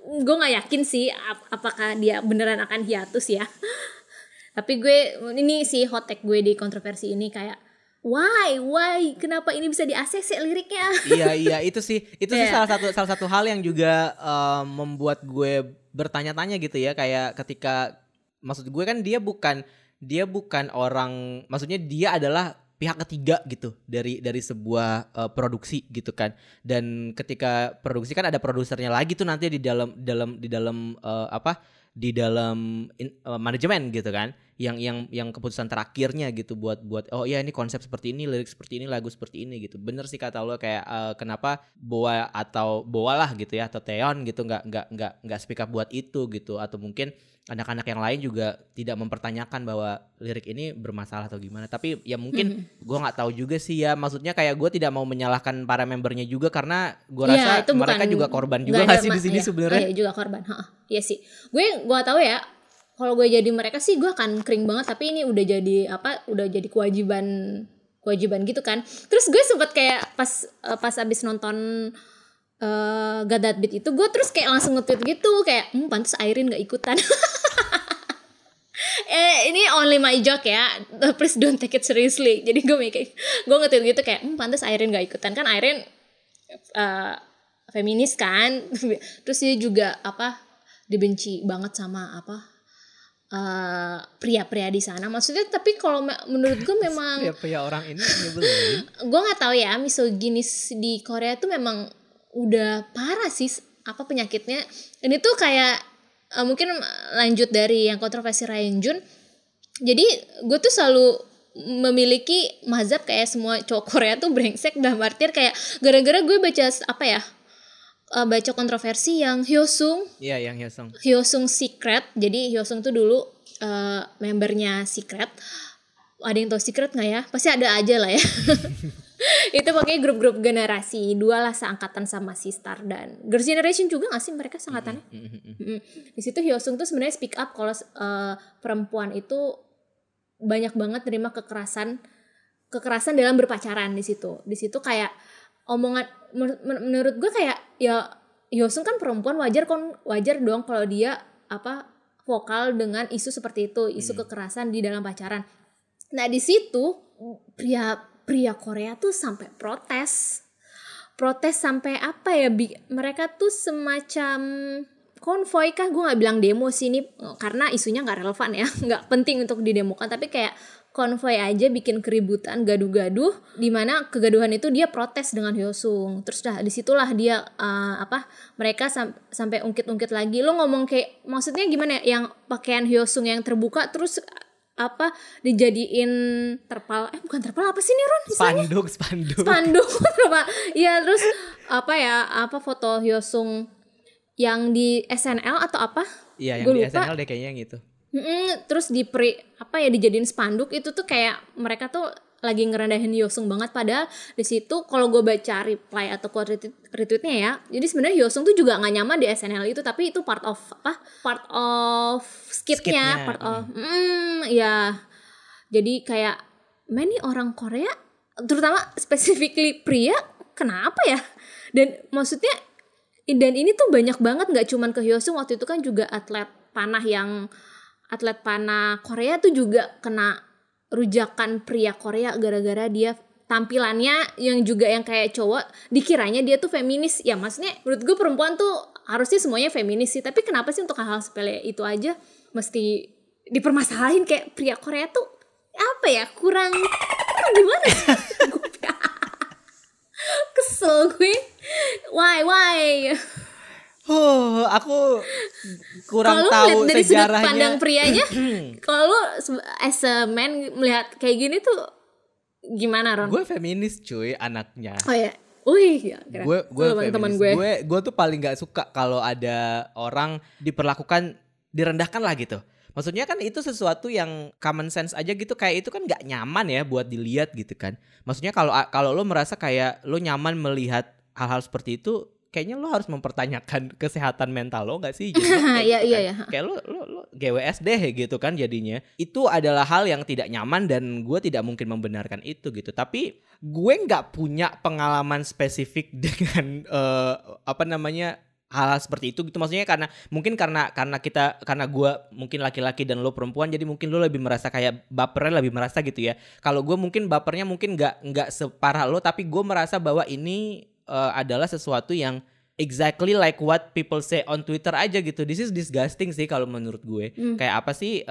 Gue nggak yakin sih apakah dia beneran akan hiatus ya. Tapi gue ini sih hot take gue di kontroversi ini kayak why kenapa ini bisa di ACC liriknya. Iya itu sih salah satu hal yang juga membuat gue bertanya-tanya gitu ya, kayak ketika maksud gue kan dia bukan orang, maksudnya dia adalah pihak ketiga gitu dari sebuah produksi gitu kan. Dan ketika produksi kan ada produsernya lagi tuh nanti di dalam manajemen gitu kan, yang keputusan terakhirnya gitu buat ini konsep seperti ini, lirik seperti ini, lagu seperti ini gitu. Bener sih kata lo kayak kenapa Boa lah gitu ya, atau Taeyeon gitu nggak speak up buat itu gitu, atau mungkin anak-anak yang lain juga tidak mempertanyakan bahwa lirik ini bermasalah atau gimana. Tapi ya mungkin gue nggak tahu juga sih ya, maksudnya kayak gue tidak mau menyalahkan para membernya juga, karena gue rasa mereka juga korban juga nggak sih di sini sebenarnya. Iya juga korban. Iya sih. Gue tahu ya. Kalau gue jadi mereka sih gue akan kering banget, tapi ini udah jadi kewajiban gitu kan. Terus gue sempet kayak pas abis nonton Got That Beat itu, gue terus kayak langsung nge-tweet gitu kayak pantas Irene gak ikutan. Ini only my joke ya, please don't take it seriously. Jadi gue nge-tweet gitu kayak pantas Irene gak ikutan, kan Irene feminis kan. Terus dia juga dibenci banget sama pria-pria di sana. Maksudnya tapi kalau menurut gue memang pria-pria orang ini nyebelin. Gue nggak tahu ya, misoginis di Korea tuh memang udah parah sih penyakitnya. Ini tuh kayak mungkin lanjut dari yang kontroversi Ryan Jun. Jadi gue tuh selalu memiliki mazhab kayak semua cowok Korea tuh brengsek, dalam artian kayak gara-gara gue baca baca kontroversi yang Hyosung. Iya, yang Hyosung. Hyosung Secret. Jadi Hyosung tuh dulu membernya Secret. Ada yang tahu Secret nggak ya? Pasti ada aja lah ya. Itu pokoknya grup-grup generasi 2 lah, seangkatan sama Sistar dan Girls' Generation juga nggak sih mereka seangkatannya? Di situ Hyosung tuh sebenarnya speak up kalau perempuan itu banyak banget terima kekerasan dalam berpacaran di situ. Di situ kayak omongan menurut gue kayak ya Hyosung kan perempuan, wajar dong kalau dia vokal dengan isu seperti itu, isu kekerasan di dalam pacaran. Nah di situ pria Korea tuh sampai protes sampai mereka tuh semacam konvoy kah, gue nggak bilang demo sih ini karena isunya nggak relevan ya, nggak penting untuk didemokan, tapi kayak konvoy aja bikin keributan, gaduh-gaduh, di mana kegaduhan itu dia protes dengan Hyosung. Terus disitulah dia mereka sampai ungkit-ungkit lagi. Lo ngomong kayak maksudnya gimana ya, yang pakaian Hyosung yang terbuka terus dijadiin terpal, bukan terpal, apa sih nih Ron? Spanduk terpal. Iya, terus foto Hyosung yang di SNL atau apa? Iya, yang di SNL deh kayaknya yang itu. Terus dijadiin spanduk, itu tuh kayak mereka tuh lagi ngerendahin Hyosung banget, padahal di situ kalau gue baca reply atau quote retweetnya ya, jadi sebenarnya Hyosung tuh juga nggak nyaman di SNL itu, tapi itu part of skitnya. Ya jadi kayak nih orang Korea, terutama specifically pria, kenapa ya? Dan maksudnya, dan ini tuh banyak banget, nggak cuman ke Hyosung, waktu itu kan juga atlet panah Korea tuh juga kena rujakan pria Korea gara-gara dia tampilannya yang juga yang kayak cowok, dikiranya dia tuh feminis. Ya maksudnya menurut gue perempuan tuh harusnya semuanya feminis sih, tapi kenapa sih untuk hal-hal sepele itu aja mesti dipermasalahin? Kayak pria Korea tuh apa ya, kurang gimana sih? Kesel gue. Why? Aku kurang Kalau tahu dari sudut sejarahnya. pandang prianya, kalau as a man melihat kayak gini tuh gimana, Ron? Gue feminis cuy, anaknya. Oh ya, wih, ya, Gue teman feminis. Gue tuh paling nggak suka kalau ada orang diperlakukan direndahkan lah gitu. Maksudnya kan itu sesuatu yang common sense aja gitu, kayak itu kan nggak nyaman ya buat dilihat gitu kan. Maksudnya kalau lo merasa kayak lo nyaman melihat hal-hal seperti itu, kayaknya lo harus mempertanyakan kesehatan mental lo nggak sih? Iya. Kayak lo GWS deh gitu kan jadinya. Itu adalah hal yang tidak nyaman dan gue tidak mungkin membenarkan itu gitu. Tapi gue nggak punya pengalaman spesifik dengan hal-hal seperti itu gitu. Maksudnya karena gue mungkin laki-laki dan lo perempuan, jadi mungkin lo lebih merasa kayak bapernya lebih merasa gitu ya. Kalau gue mungkin bapernya mungkin nggak separah lo, tapi gue merasa bahwa ini adalah sesuatu yang exactly like what people say on Twitter aja gitu. This is disgusting sih kalau menurut gue. Kayak apa sih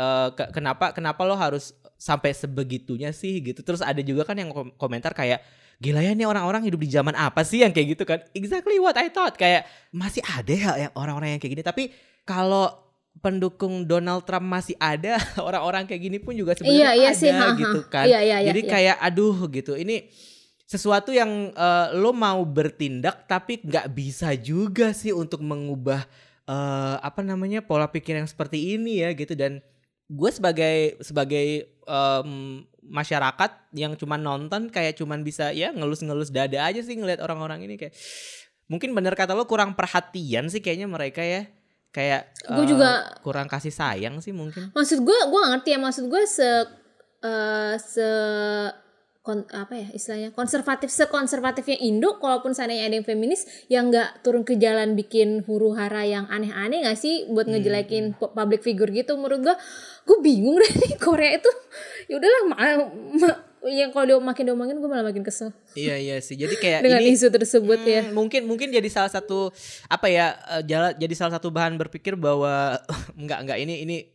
kenapa lo harus sampai sebegitunya sih gitu. Terus ada juga kan yang komentar kayak, gila ya nih orang-orang hidup di zaman apa sih yang kayak gitu kan. Exactly what I thought. Kayak masih ada ya yang orang-orang yang kayak gini. Tapi kalau pendukung Donald Trump masih ada, orang-orang kayak gini pun juga sebenarnya ada sih, gitu kan. Jadi kayak aduh gitu. Ini sesuatu yang lo mau bertindak tapi nggak bisa juga sih untuk mengubah pola pikir yang seperti ini ya gitu. Dan gue sebagai masyarakat yang cuma nonton kayak cuman bisa ya ngelus-ngelus dada aja sih ngelihat orang-orang ini. Kayak mungkin bener kata lo, kurang perhatian sih kayaknya mereka ya. Kayak gue juga kurang kasih sayang sih mungkin. Maksud gue gak ngerti ya, maksud gue istilahnya konservatifnya Indo, kalaupun seandainya ada yang feminis yang nggak turun ke jalan bikin huru hara yang aneh-aneh nggak sih buat ngejelekin public figure gitu. Menurut gue bingung deh nih Korea itu. Ya udahlah, yang kalau dia makin diomongin gue malah makin kesel. Iya sih. Jadi kayak dengan ini isu tersebut ya. Mungkin jadi salah satu jadi salah satu bahan berpikir bahwa enggak ini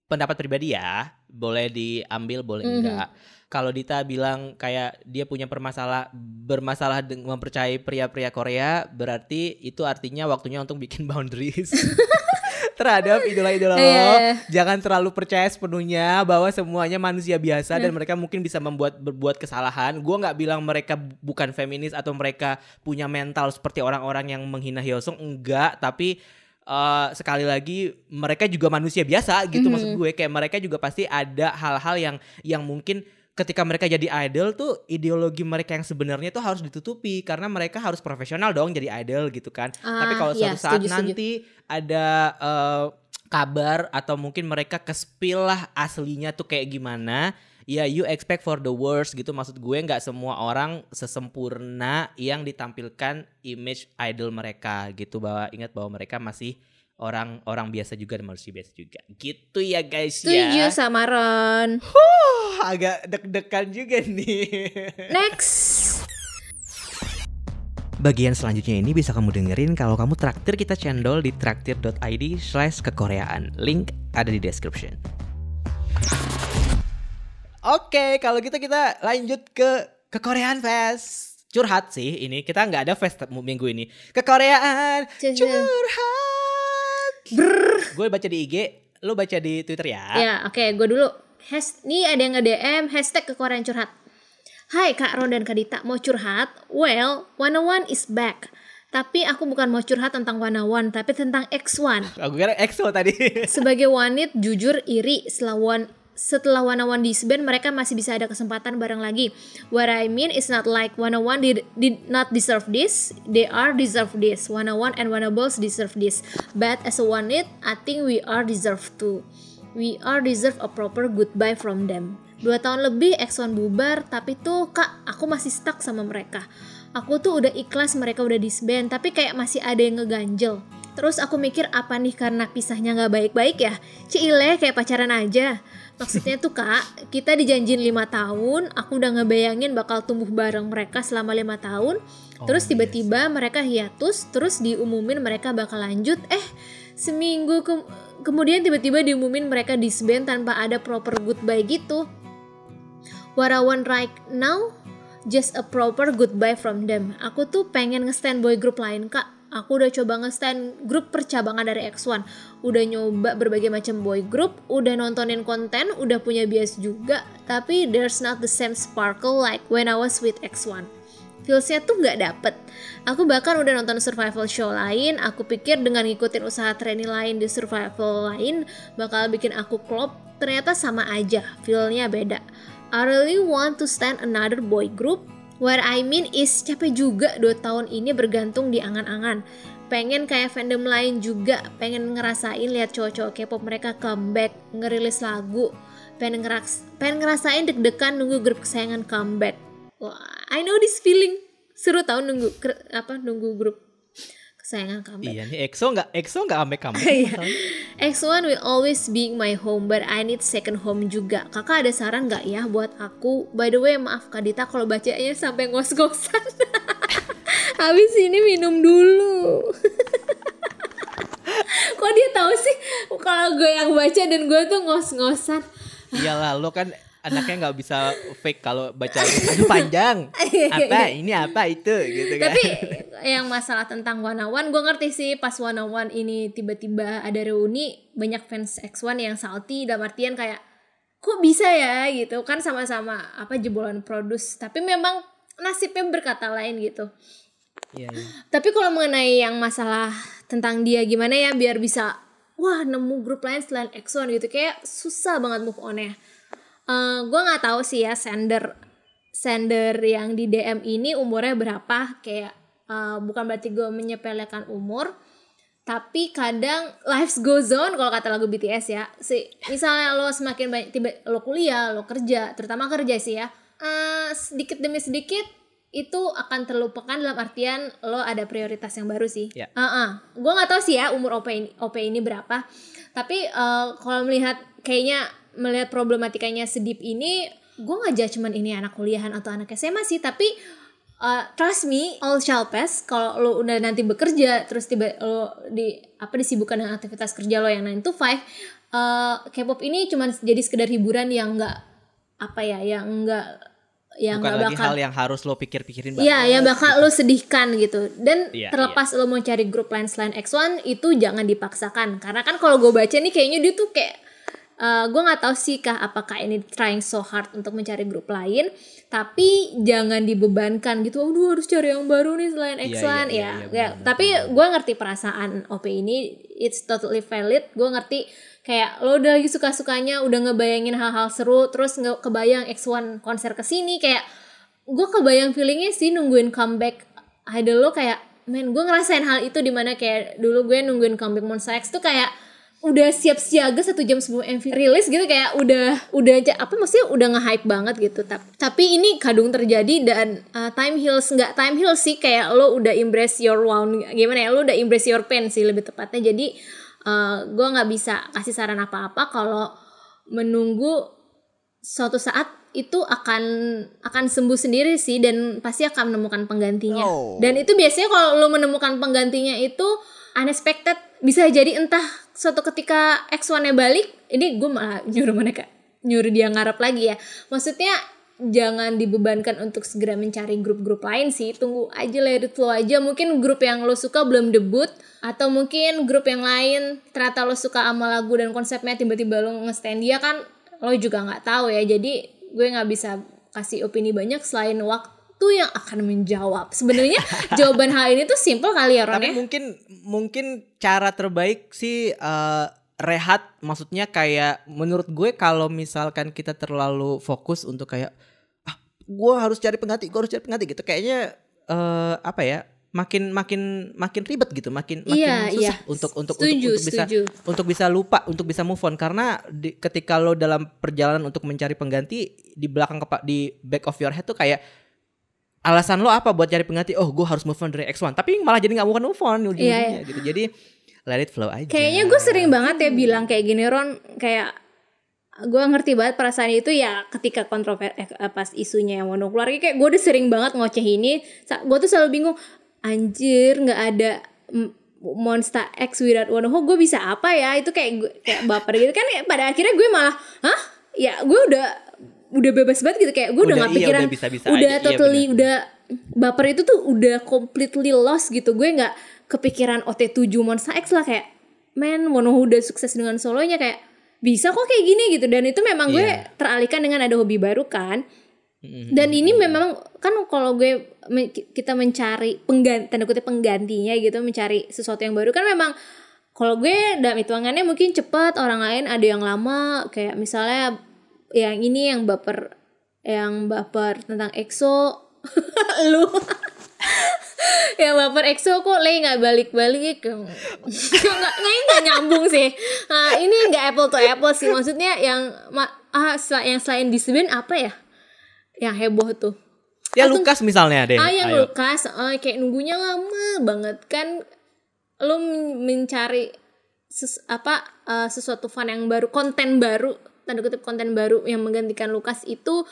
pendapat pribadi ya. Boleh diambil, boleh enggak. Kalau Dita bilang kayak dia punya bermasalah dengan mempercayai pria-pria Korea, berarti itu artinya waktunya untuk bikin boundaries terhadap idola-idola lo. Jangan terlalu percaya sepenuhnya bahwa semuanya manusia biasa dan mereka mungkin bisa berbuat kesalahan. Gue nggak bilang mereka bukan feminis atau mereka punya mental seperti orang-orang yang menghina Hyosung, enggak. Tapi sekali lagi mereka juga manusia biasa gitu. Maksud gue kayak mereka juga pasti ada hal-hal yang mungkin ketika mereka jadi idol tuh ideologi mereka yang sebenarnya tuh harus ditutupi karena mereka harus profesional dong jadi idol gitu kan. Tapi kalau suatu saat nanti ada kabar atau mungkin mereka ke-spill lah aslinya tuh kayak gimana, ya you expect for the worst gitu. Maksud gue nggak semua orang sesempurna yang ditampilkan image idol mereka gitu. Ingat bahwa mereka masih orang biasa juga dan manusia biasa juga gitu ya guys. Setuju sama Ron. Agak deg-degan juga nih. Next. Bagian selanjutnya ini bisa kamu dengerin kalau kamu traktir kita cendol di traktir.id/kekoreaan. Link ada di description. Oke, kalau gitu kita lanjut ke Kekoreaan Fest. Curhat sih ini, kita nggak ada fest minggu ini. Kekoreaan curhat. Gue baca di IG, lo baca di Twitter ya. Ya, oke, gue dulu. Nih ada yang nge-DM #Kekoreaan curhat. Hai Kak Ron dan Kak Dita, mau curhat? Well, 101 is back. Tapi aku bukan mau curhat tentang 101, tapi tentang X1. Aku kira EXO tadi. Sebagai wanit, jujur iri setelah 101 disband, mereka masih bisa ada kesempatan bareng lagi. What I mean is not like 101 did not deserve this. They are deserve this. 101 and Wannables deserve this. But as a wanit, I think we are deserve too. We are deserve a proper goodbye from them. 2 tahun lebih X1 bubar, tapi tuh Kak, aku masih stuck sama mereka. Aku tuh udah ikhlas mereka udah disband, tapi kayak masih ada yang ngeganjel. Terus aku mikir apa nih karena pisahnya gak baik-baik ya? Cile kayak pacaran aja. Maksudnya tuh kak, kita dijanjin 5 tahun, aku udah ngebayangin bakal tumbuh bareng mereka selama 5 tahun. Terus tiba-tiba mereka hiatus, terus diumumin mereka bakal lanjut. Seminggu kemudian tiba-tiba diumumin mereka disband tanpa ada proper goodbye gitu. What I want right now, just a proper goodbye from them. Aku tuh pengen nge-stand boy group lain kak. Aku udah coba nge-stand grup percabangan dari X1. Udah nyoba berbagai macam boy group, udah nontonin konten, udah punya bias juga. Tapi there's not the same sparkle like when I was with X1. Feelsnya tuh gak dapet. Aku bahkan udah nonton survival show lain. Aku pikir dengan ngikutin usaha trainee lain di survival lain bakal bikin aku klop. Ternyata sama aja, feelnya beda. I really want to stand another boy group. What I mean is capek juga 2 tahun ini bergantung di angan-angan. Pengen kayak fandom lain juga, pengen ngerasain lihat cowok-cowok K-pop mereka comeback, ngerilis lagu. Pengen ngerasain deg-degan nunggu grup kesayangan comeback. Wah, I know this feeling. Seru tau nunggu grup kesayangan comeback. Iya nih EXO nggak sampai comeback. X1 will always be my home, but I need second home juga. Kakak ada saran nggak ya buat aku? By the way, maaf Kak Dita kalau bacanya sampai ngos-ngosan. Habis ini minum dulu. Kok dia tahu sih kalau gue yang baca dan gue tuh ngos-ngosan? Iyalah, lo kan anaknya nggak bisa fake kalau baca aduh panjang apa ini apa itu gitu kan. Tapi yang masalah tentang One gue ngerti sih pas One ini tiba-tiba ada reuni, banyak fans X1 yang salty dalam artian kayak kok bisa ya gitu kan, sama-sama jebolan produce, tapi memang nasibnya berkata lain gitu. Iya. Tapi kalau mengenai yang masalah tentang dia gimana ya biar bisa nemu grup lain selain X1 gitu, kayak susah banget move on-nya. Gue nggak tahu sih ya sender yang di DM ini umurnya berapa, kayak bukan berarti gue menyepelekan umur, tapi kadang life goes on kalau kata lagu BTS ya. Misalnya lo semakin banyak lo kuliah, lo kerja, terutama kerja sih ya, sedikit demi sedikit itu akan terlupakan dalam artian lo ada prioritas yang baru sih. Yeah. Gue nggak tahu sih ya umur OP ini berapa, tapi kalau melihat problematikanya sedip ini, gue nggak judgement ini anak kuliahan atau anak SMA sih, tapi trust me, all shall pass. Kalau lo udah nanti bekerja, terus tiba lo disibukkan dengan aktivitas kerja lo yang 9 to 5, K-pop ini cuma jadi sekedar hiburan yang bukan lagi hal yang harus lo pikir-pikirin banget. Iya, yang bakal lo sedihkan gitu. Dan terlepas iya. lo mau cari grup lain selain X1, itu jangan dipaksakan. Karena kan kalau gue baca nih kayaknya dia tuh kayak gue nggak tahu sih apakah ini trying so hard untuk mencari grup lain, tapi jangan dibebankan gitu. Aduh harus cari yang baru nih selain X1 ya. Tapi gue ngerti perasaan OP ini, it's totally valid. Gue ngerti kayak lo udah lagi suka-sukanya, udah ngebayangin hal-hal seru, terus nggak kebayang X1 konser kesini, kayak gue kebayang feelingnya sih nungguin comeback idol lo. Kayak gue ngerasain hal itu dimana kayak dulu gue nungguin comeback Monsta X tuh kayak udah siap siaga 1 jam sebelum MV rilis gitu, kayak udah maksudnya udah nge-hype banget gitu. Tapi ini kadung terjadi dan time heals sih, kayak lo udah embrace your wound, gimana ya, lo udah embrace your pain sih lebih tepatnya. Jadi gue nggak bisa kasih saran apa-apa. Kalau menunggu suatu saat itu akan sembuh sendiri sih, dan pasti akan menemukan penggantinya. Dan itu biasanya kalau lo menemukan penggantinya itu unexpected, bisa jadi entah suatu ketika X1-nya balik, ini gue malah nyuruh dia ngarep lagi ya. Maksudnya jangan dibebankan untuk segera mencari grup-grup lain sih. Tunggu aja, let it flow aja. Mungkin grup yang lo suka belum debut, atau mungkin grup yang lain ternyata lo suka sama lagu dan konsepnya, tiba-tiba lo nge-stand dia, kan lo juga nggak tahu ya. Jadi gue nggak bisa kasih opini banyak selain waktu yang akan menjawab. Sebenarnya jawaban hal ini tuh simple kali ya Ron. Tapi mungkin cara terbaik sih rehat. Maksudnya kayak menurut gue kalau misalkan kita terlalu fokus untuk kayak gue harus cari pengganti gitu, kayaknya makin ribet gitu, makin susah untuk bisa lupa, untuk bisa move on. Karena ketika lo dalam perjalanan untuk mencari pengganti, di back of your head tuh kayak alasan lo apa buat cari pengganti? Oh, gue harus move on dari X1, tapi malah jadi nggak move on ujung-ujungnya gitu. Jadi let it flow aja. Kayaknya gue sering banget ya bilang kayak gini, Ron, kayak gue ngerti banget perasaan itu ya ketika pas isunya yang Wano keluar, kayak gue udah sering banget ngoceh ini. Gue tuh selalu bingung, anjir nggak ada Monsta X without Wonho, gue bisa apa ya? Itu kayak baper gitu kan. Pada akhirnya gue malah, ya gue udah bebas banget gitu, kayak gue udah nggak pikiran, udah aja, totally udah baper itu tuh udah completely lost gitu. Gue nggak kepikiran OT7 Monsta X lah, kayak man Wonho udah sukses dengan solonya, kayak bisa kok kayak gini gitu. Dan itu memang gue teralihkan dengan ada hobi baru kan. Dan ini memang kan kalau kita mencari tanda kutip penggantinya gitu, mencari sesuatu yang baru kan, memang kalau gue dalam hitungannya mungkin cepat, orang lain ada yang lama, kayak misalnya yang ini yang baper tentang EXO lu yang baper EXO kok nggak balik-balik nggak nyambung sih. Ini nggak apple to apple sih, maksudnya yang selain Disband apa ya yang heboh tuh ya, Lukas misalnya deh. Yang Lukas kayak nunggunya lama banget kan. Lu mencari sesuatu fun yang baru, konten baru, tanda kutip konten baru yang menggantikan Lukas itu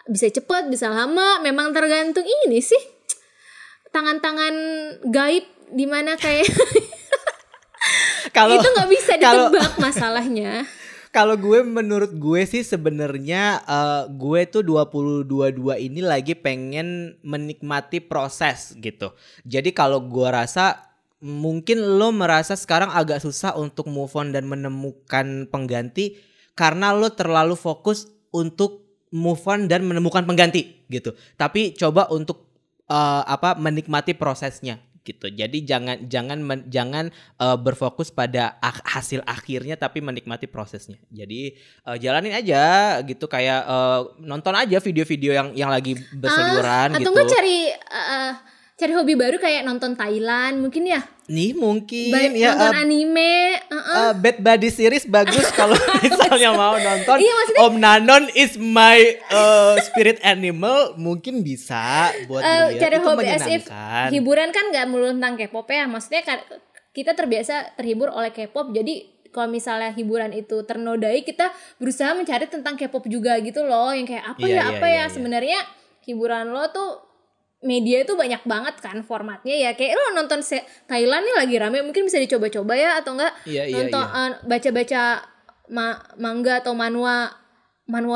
bisa cepet, bisa lama. Memang tergantung ini sih, tangan-tangan gaib di mana kayak itu nggak bisa ditebak masalahnya. Kalau menurut gue sih sebenarnya gue tuh 2022 ini lagi pengen menikmati proses gitu. Jadi kalau gue rasa mungkin lo merasa sekarang agak susah untuk move on dan menemukan pengganti karena lo terlalu fokus untuk move on dan menemukan pengganti gitu. Tapi coba untuk menikmati prosesnya gitu. Jadi jangan berfokus pada hasil akhirnya, tapi menikmati prosesnya. Jadi jalanin aja gitu, kayak nonton aja video-video yang lagi berseliweran gitu. Atau nggak cari hobi baru kayak nonton Thailand mungkin ya. Nih mungkin nonton anime. Bad Buddy series bagus kalau misalnya mau nonton. Iya, Om Nanon is my spirit animal, mungkin bisa buat dilihat. Cari itu hobi menyenangkan. Hiburan kan nggak melulu tentang K-pop ya. Maksudnya kita terbiasa terhibur oleh K-pop, jadi kalau misalnya hiburan itu ternodai, kita berusaha mencari tentang K-pop juga gitu loh, yang kayak apa ya. Sebenarnya hiburan lo tuh media itu banyak banget kan formatnya ya. Kayak lo nonton Thailand nih lagi rame, mungkin bisa dicoba-coba ya. Atau enggak nonton baca-baca manga atau manhwa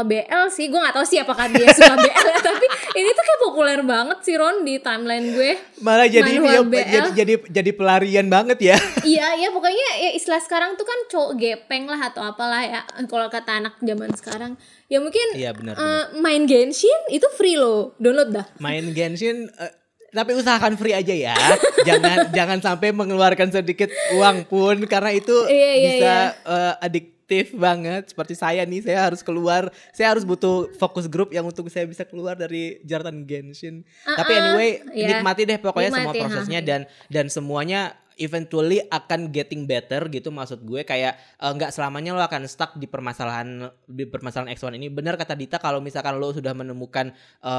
BL sih. Gue gak tahu sih apakah dia suka BL ya, tapi ini tuh kayak populer banget sih Ron di timeline gue. Malah jadi pelarian banget ya. Iya pokoknya ya istilah sekarang tuh kan cowok gepeng lah atau apalah ya, kalau kata anak zaman sekarang. Ya mungkin benar. Main Genshin itu free loh, download dah. Main Genshin tapi usahakan free aja ya. jangan sampai mengeluarkan sedikit uang pun, karena itu bisa adiktif banget. Seperti saya nih, saya harus keluar, saya harus butuh fokus grup yang untuk saya bisa keluar dari jeratan Genshin. Tapi anyway, nikmati deh pokoknya semua prosesnya, dan semuanya eventually akan getting better gitu. Maksud gue kayak nggak selamanya lo akan stuck di permasalahan X1 ini. Benar kata Dita, kalau misalkan lo sudah menemukan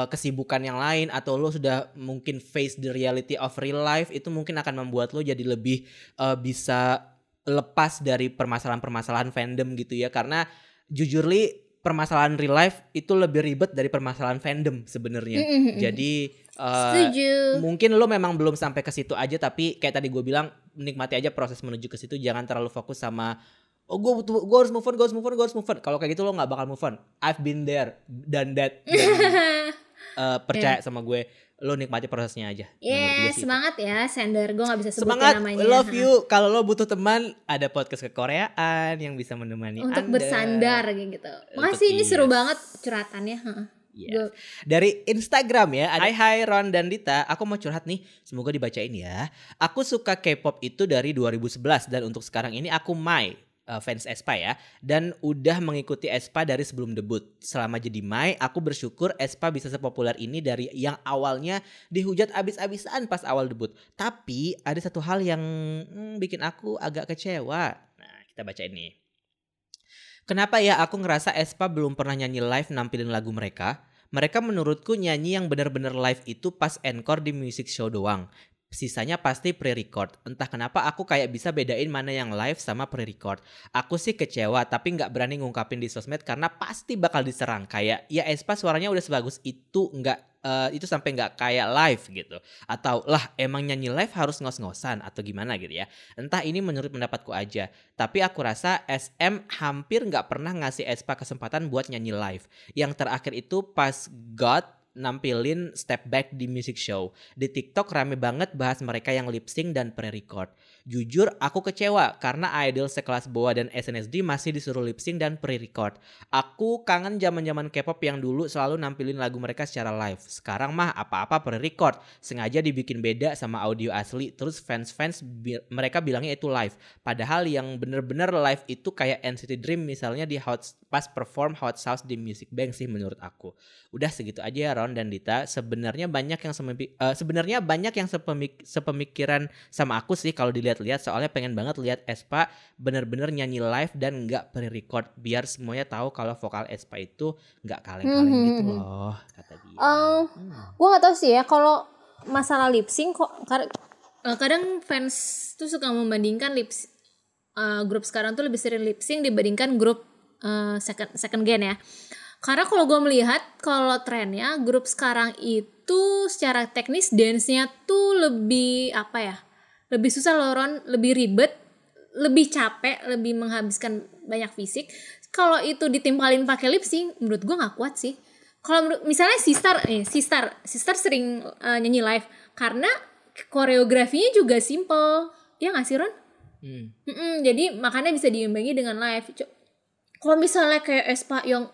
kesibukan yang lain, atau lo sudah mungkin face the reality of real life, itu mungkin akan membuat lo jadi lebih bisa lepas dari permasalahan fandom gitu ya. Karena jujur permasalahan real life itu lebih ribet dari permasalahan fandom sebenarnya. Jadi mungkin lo memang belum sampai ke situ aja, tapi kayak tadi gue bilang, nikmati aja proses menuju ke situ. Jangan terlalu fokus sama gue harus move on. Kalau kayak gitu lo nggak bakal move on. I've been there, done that. Percaya sama gue, lo nikmati prosesnya aja. Semangat ya Sender, gue nggak bisa sebutin semangat, namanya. Love you. Kalau lo butuh teman, ada podcast kekoreaan yang bisa menemani untuk Anda bersandar kayak gitu. Makasih, ini seru banget curhatannya. Yes. Dari Instagram ya, Hai Ron dan Dita, aku mau curhat nih, semoga dibacain ya. Aku suka K-pop itu dari 2011, dan untuk sekarang ini aku fans aespa ya, dan udah mengikuti aespa dari sebelum debut. Selama jadi aku bersyukur aespa bisa sepopuler ini dari yang awalnya dihujat abis-abisan pas awal debut. Tapi ada satu hal yang bikin aku agak kecewa. Nah, kita bacain nih. Kenapa ya aku ngerasa aespa belum pernah nyanyi live nampilin lagu mereka? Mereka menurutku nyanyi yang benar-benar live itu pas encore di music show doang. Sisanya pasti pre-record. Entah kenapa aku kayak bisa bedain mana yang live sama pre-record. Aku sih kecewa tapi nggak berani ngungkapin di sosmed karena pasti bakal diserang. Kayak ya Aespa suaranya udah sebagus itu, itu sampai nggak kayak live gitu. Atau lah emang nyanyi live harus ngos-ngosan atau gimana gitu ya. Entah ini menurut pendapatku aja. Tapi aku rasa SM hampir nggak pernah ngasih Aespa kesempatan buat nyanyi live. Yang terakhir itu pas God nampilin Step Back di music show. Di TikTok rame banget bahas mereka yang lip sync dan pre-record. Jujur aku kecewa karena idol sekelas Boa dan SNSD masih disuruh lip sync dan pre-record. Aku kangen zaman-zaman K-pop yang dulu selalu nampilin lagu mereka secara live. Sekarang mah apa-apa pre-record. Sengaja dibikin beda sama audio asli. Terus fans-fans mereka bilangnya itu live. Padahal yang bener-bener live itu kayak NCT Dream misalnya pas perform Hot Sauce di Music Bank sih menurut aku. Udah segitu aja ya Ron dan Dita. Sebenarnya banyak yang sepemikiran sama aku sih kalau dilihat-lihat, soalnya pengen banget lihat Aespa bener-bener nyanyi live dan nggak pre-record biar semuanya tahu kalau vokal Aespa itu nggak kaleng-kaleng gitu loh kata dia. Gue nggak tahu sih ya kalau masalah lip sync kok kadang fans tuh suka membandingkan grup sekarang tuh lebih sering lip sync dibandingkan grup second gen ya. Karena kalau gue melihat kalau trennya grup sekarang itu secara teknis dance-nya tuh lebih lebih susah loh Ron, lebih ribet, lebih capek, lebih menghabiskan banyak fisik. Kalau itu ditimpalin pakai lip sync, menurut gue nggak kuat sih. Kalau misalnya Sistar sering nyanyi live karena koreografinya juga simple, ya nggak sih Ron? Jadi makanya bisa diimbangi dengan live. Kalau misalnya kayak Aespa yang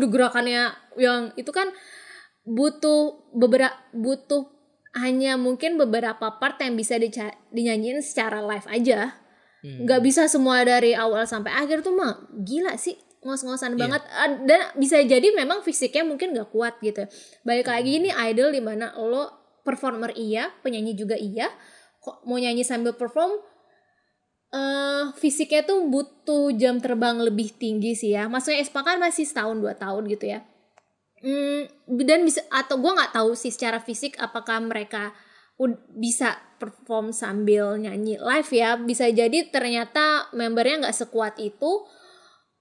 gerakannya yang itu kan butuh hanya mungkin beberapa part yang bisa dinyanyiin secara live aja. Nggak bisa semua dari awal sampai akhir tuh mah gila sih, ngos-ngosan banget. Dan bisa jadi memang fisiknya mungkin nggak kuat gitu. Balik lagi ini idol dimana lo performer iya, penyanyi juga iya. Kok mau nyanyi sambil perform fisiknya tuh butuh jam terbang lebih tinggi sih ya. Maksudnya Aespa kan masih setahun 2 tahun gitu ya. Dan bisa, atau gue nggak tahu sih secara fisik apakah mereka bisa perform sambil nyanyi live ya. Bisa jadi ternyata membernya nggak sekuat itu.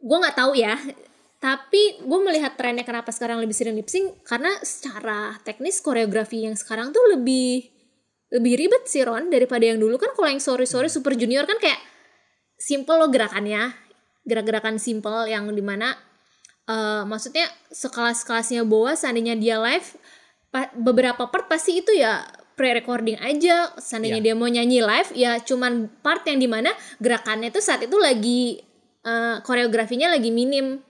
Gue nggak tahu ya. Tapi gue melihat trennya kenapa sekarang lebih sering lip sync karena secara teknis koreografi yang sekarang tuh lebih ribet sih Ron daripada yang dulu. Kan kalau yang Sorry Super Junior kan kayak simple loh gerakannya, gerak-gerakan simple yang dimana maksudnya sekelas-kelasnya Boa seandainya dia live beberapa part pasti itu ya pre-recording aja. Seandainya dia mau nyanyi live ya cuman part yang dimana gerakannya tuh saat itu lagi koreografinya lagi minim.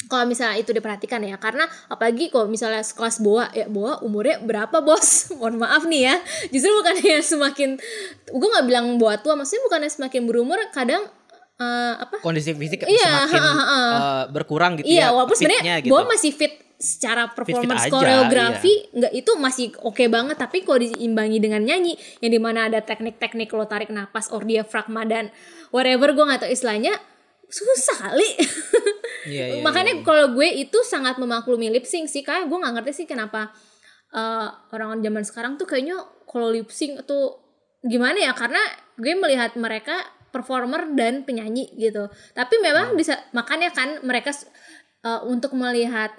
Kalau misalnya itu diperhatikan ya, karena apalagi kalau misalnya sekelas Boa umurnya berapa bos? Mohon maaf nih ya, justru bukannya semakin, gue nggak bilang Boa tua, maksudnya bukannya semakin berumur, kadang kondisi fisik semakin berkurang gitu ya. Iya, walaupun sebenarnya gitu. Boa masih fit secara performance koreografi, nggak itu masih oke banget, tapi kalau diimbangi dengan nyanyi yang dimana ada teknik-teknik lo tarik napas, or diafragma dan whatever, gue nggak tahu istilahnya. Susah kali. Makanya kalau gue itu sangat memaklumi lip sync sih, kayak gue nggak ngerti sih kenapa orang zaman sekarang tuh kayaknya kalau lip sync tuh gimana ya, karena gue melihat mereka performer dan penyanyi gitu. Tapi memang bisa, makanya kan mereka untuk melihat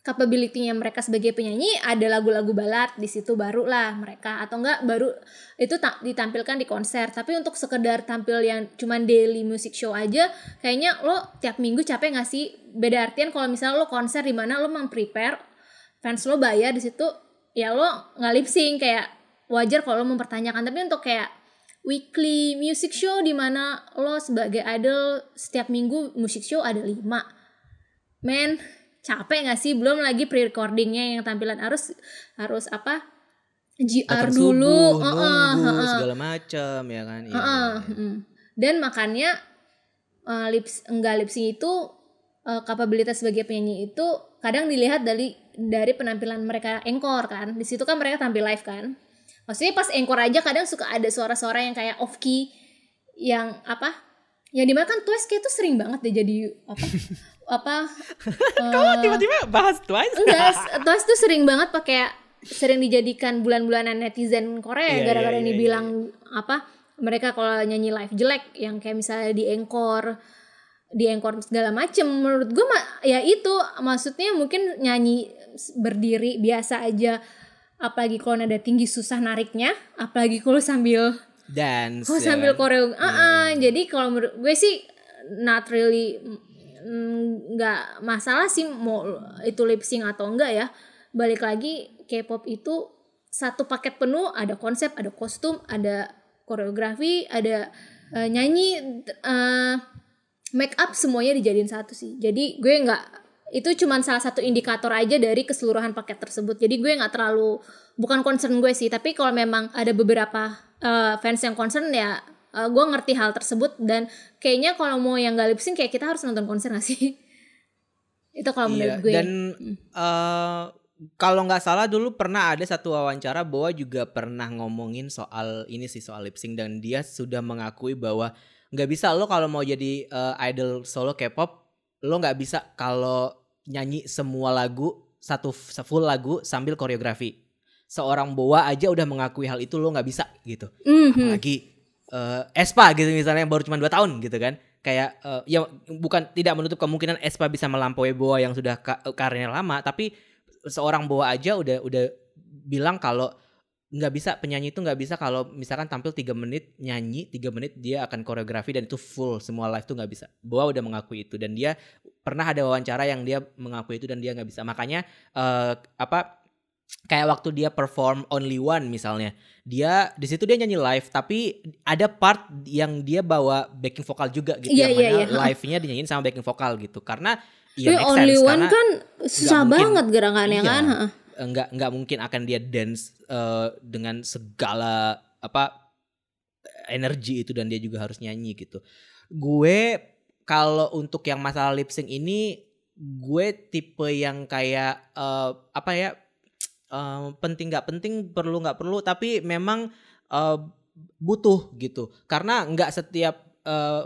capability-nya mereka sebagai penyanyi ada lagu-lagu balad di situ baru lah mereka, atau enggak baru itu ditampilkan di konser. Tapi untuk sekedar tampil yang cuman daily music show aja kayaknya lo tiap minggu capek nggak sih? Beda artian kalau misalnya lo konser di mana lo memprepare fans lo bayar di situ, ya lo nggak lip sync, kayak wajar kalau lo mempertanyakan. Tapi untuk kayak weekly music show di mana lo sebagai idol setiap minggu music show ada 5, capek gak sih? Belum lagi pre-recordingnya yang tampilan harus apa GR dulu nunggu segala macam ya kan. Dan makanya lip sync itu kapabilitas sebagai penyanyi itu kadang dilihat dari penampilan mereka encore kan. Di situ kan mereka tampil live kan. Maksudnya pas encore aja kadang suka ada suara-suara yang kayak off key, yang dimana kan Twice kayak tuh sering banget deh jadi apa Kamu tiba-tiba bahas Twice? enggak, Twice tuh sering dijadikan bulan-bulanan netizen Korea Iya, gara-gara iya, ini iya, bilang apa mereka kalau nyanyi live jelek yang kayak misalnya di encore segala macem. Menurut gue ya itu maksudnya mungkin nyanyi berdiri biasa aja, apalagi kalau nada tinggi susah nariknya, apalagi kalau sambil Dance kalau ya sambil kan? koreo. Jadi kalau menurut gue sih not really nggak masalah sih mau itu lip sync atau enggak ya. Balik lagi K-pop itu satu paket penuh, ada konsep, ada kostum, ada koreografi, ada nyanyi, make up, semuanya dijadiin satu sih. Jadi gue nggak, itu cuman salah satu indikator aja dari keseluruhan paket tersebut. Jadi gue nggak terlalu, bukan concern gue sih, tapi kalau memang ada beberapa fans yang concern ya gue ngerti hal tersebut. Dan kayaknya kalau mau yang gak lip sync kayak kita harus nonton konser gak sih? Itu kalau menurut gue. Dan kalau nggak salah dulu pernah ada satu wawancara Boa juga pernah ngomongin soal ini sih, soal lip sync, dan dia sudah mengakui bahwa nggak bisa lo kalau mau jadi idol solo K-pop, lo nggak bisa kalau nyanyi semua lagu satu full lagu sambil koreografi. Seorang Boa aja udah mengakui hal itu, lo nggak bisa gitu. Apalagi Aespa gitu misalnya yang baru cuma 2 tahun gitu kan. Kayak ya bukan tidak menutup kemungkinan Aespa bisa melampaui Boa yang sudah karirnya lama, tapi seorang Boa aja udah bilang kalau nggak bisa, penyanyi itu nggak bisa kalau misalkan tampil 3 menit nyanyi 3 menit dia akan koreografi dan itu full semua live tuh nggak bisa. Boa udah mengakui itu dan dia pernah ada wawancara yang dia mengakui itu dan dia nggak bisa. Makanya kayak waktu dia perform Only One misalnya, dia di situ dia nyanyi live tapi ada part yang dia bawa backing vokal juga gitu, yang mana live-nya dinyanyiin sama backing vokal gitu karena ya make Only sense, One kan susah banget gerakannya kan. Nggak mungkin akan dia dance dengan segala energi itu dan dia juga harus nyanyi gitu. Gue kalau untuk yang masalah lip sync ini gue tipe yang kayak penting nggak penting, perlu nggak perlu, tapi memang butuh gitu. Karena nggak setiap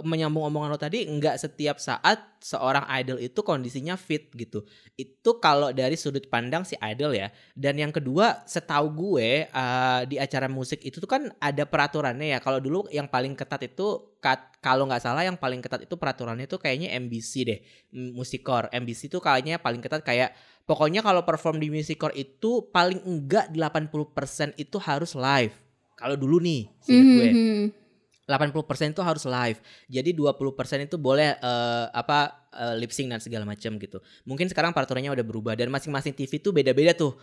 menyambung omongan lo tadi, nggak setiap saat seorang idol itu kondisinya fit gitu. Itu kalau dari sudut pandang si idol ya. Dan yang kedua, setahu gue di acara musik itu tuh kan ada peraturannya ya. Kalau dulu yang paling ketat itu kalau nggak salah yang paling ketat itu peraturannya itu kayaknya MBC deh, Music Core. MBC itu kayaknya paling ketat, kayak pokoknya kalau perform di Music Core itu paling enggak 80% itu harus live. Kalau dulu nih, seingat gue 80% itu harus live. Jadi 20% itu boleh lip sync dan segala macam gitu. Mungkin sekarang peraturannya udah berubah dan masing-masing TV tuh beda-beda tuh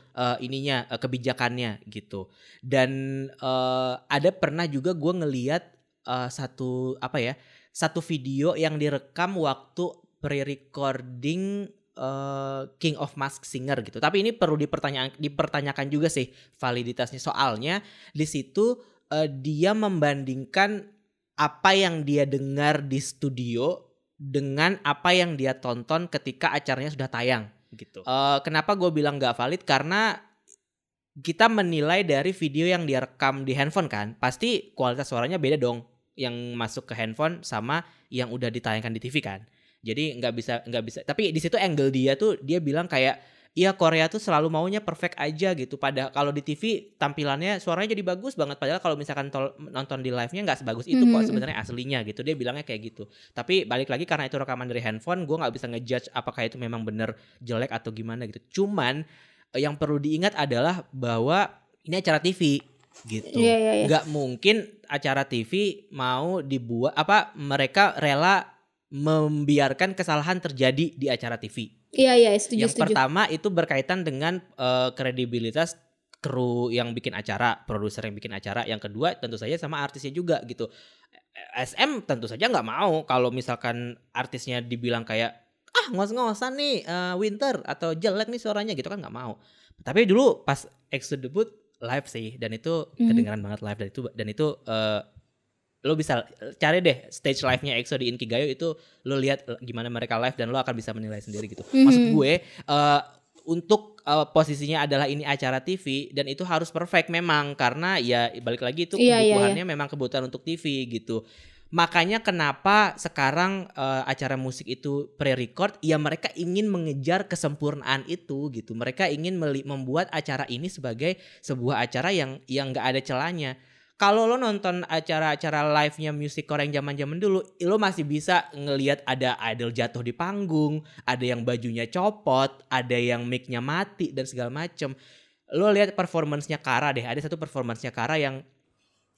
kebijakannya gitu. Dan ada pernah juga gue ngeliat satu video yang direkam waktu pre-recording King of Mask Singer gitu. Tapi ini perlu dipertanyakan juga sih validitasnya, soalnya di situ dia membandingkan apa yang dia dengar di studio dengan apa yang dia tonton ketika acaranya sudah tayang gitu. Kenapa gue bilang gak valid? Karena kita menilai dari video yang dia rekam di handphone kan, pasti kualitas suaranya beda dong yang masuk ke handphone sama yang udah ditayangkan di TV kan. Jadi nggak bisa. Tapi di situ angle dia tuh dia bilang kayak, iya Korea tuh selalu maunya perfect aja gitu. Padahal kalau di TV tampilannya suaranya jadi bagus banget. Padahal kalau misalkan nonton di live-nya nggak sebagus itu kok sebenarnya aslinya gitu. Dia bilangnya kayak gitu. Tapi balik lagi karena itu rekaman dari handphone, gue nggak bisa ngejudge apakah itu memang bener jelek atau gimana gitu. Cuman yang perlu diingat adalah bahwa ini acara TV gitu. Nggak mungkin acara TV mau dibuat mereka rela membiarkan kesalahan terjadi di acara TV. Iya, setuju. Yang pertama itu berkaitan dengan kredibilitas kru yang bikin acara, produser yang bikin acara. Yang kedua tentu saja sama artisnya juga gitu. SM tentu saja nggak mau kalau misalkan artisnya dibilang kayak ngos-ngosan nih Winter atau jelek nih suaranya gitu kan, nggak mau. Tapi dulu pas EXO debut live sih, dan itu kedengaran banget live, dan itu lo bisa cari deh stage live-nya EXO di Inkigayo, itu lo lihat gimana mereka live dan lo akan bisa menilai sendiri gitu. Maksud gue untuk posisinya adalah ini acara TV dan itu harus perfect memang, karena ya balik lagi itu kebutuhannya memang kebutuhan untuk TV gitu. Makanya kenapa sekarang acara musik itu pre-record, ya mereka ingin mengejar kesempurnaan itu gitu. Mereka ingin membuat acara ini sebagai sebuah acara yang nggak ada celahnya. Kalau lo nonton acara-acara live-nya musikcore yang zaman-zaman dulu, lo masih bisa ngelihat ada idol jatuh di panggung, ada yang bajunya copot, ada yang mic-nya mati dan segala macem. Lo lihat performance-nya Kara deh, ada satu performance-nya Kara yang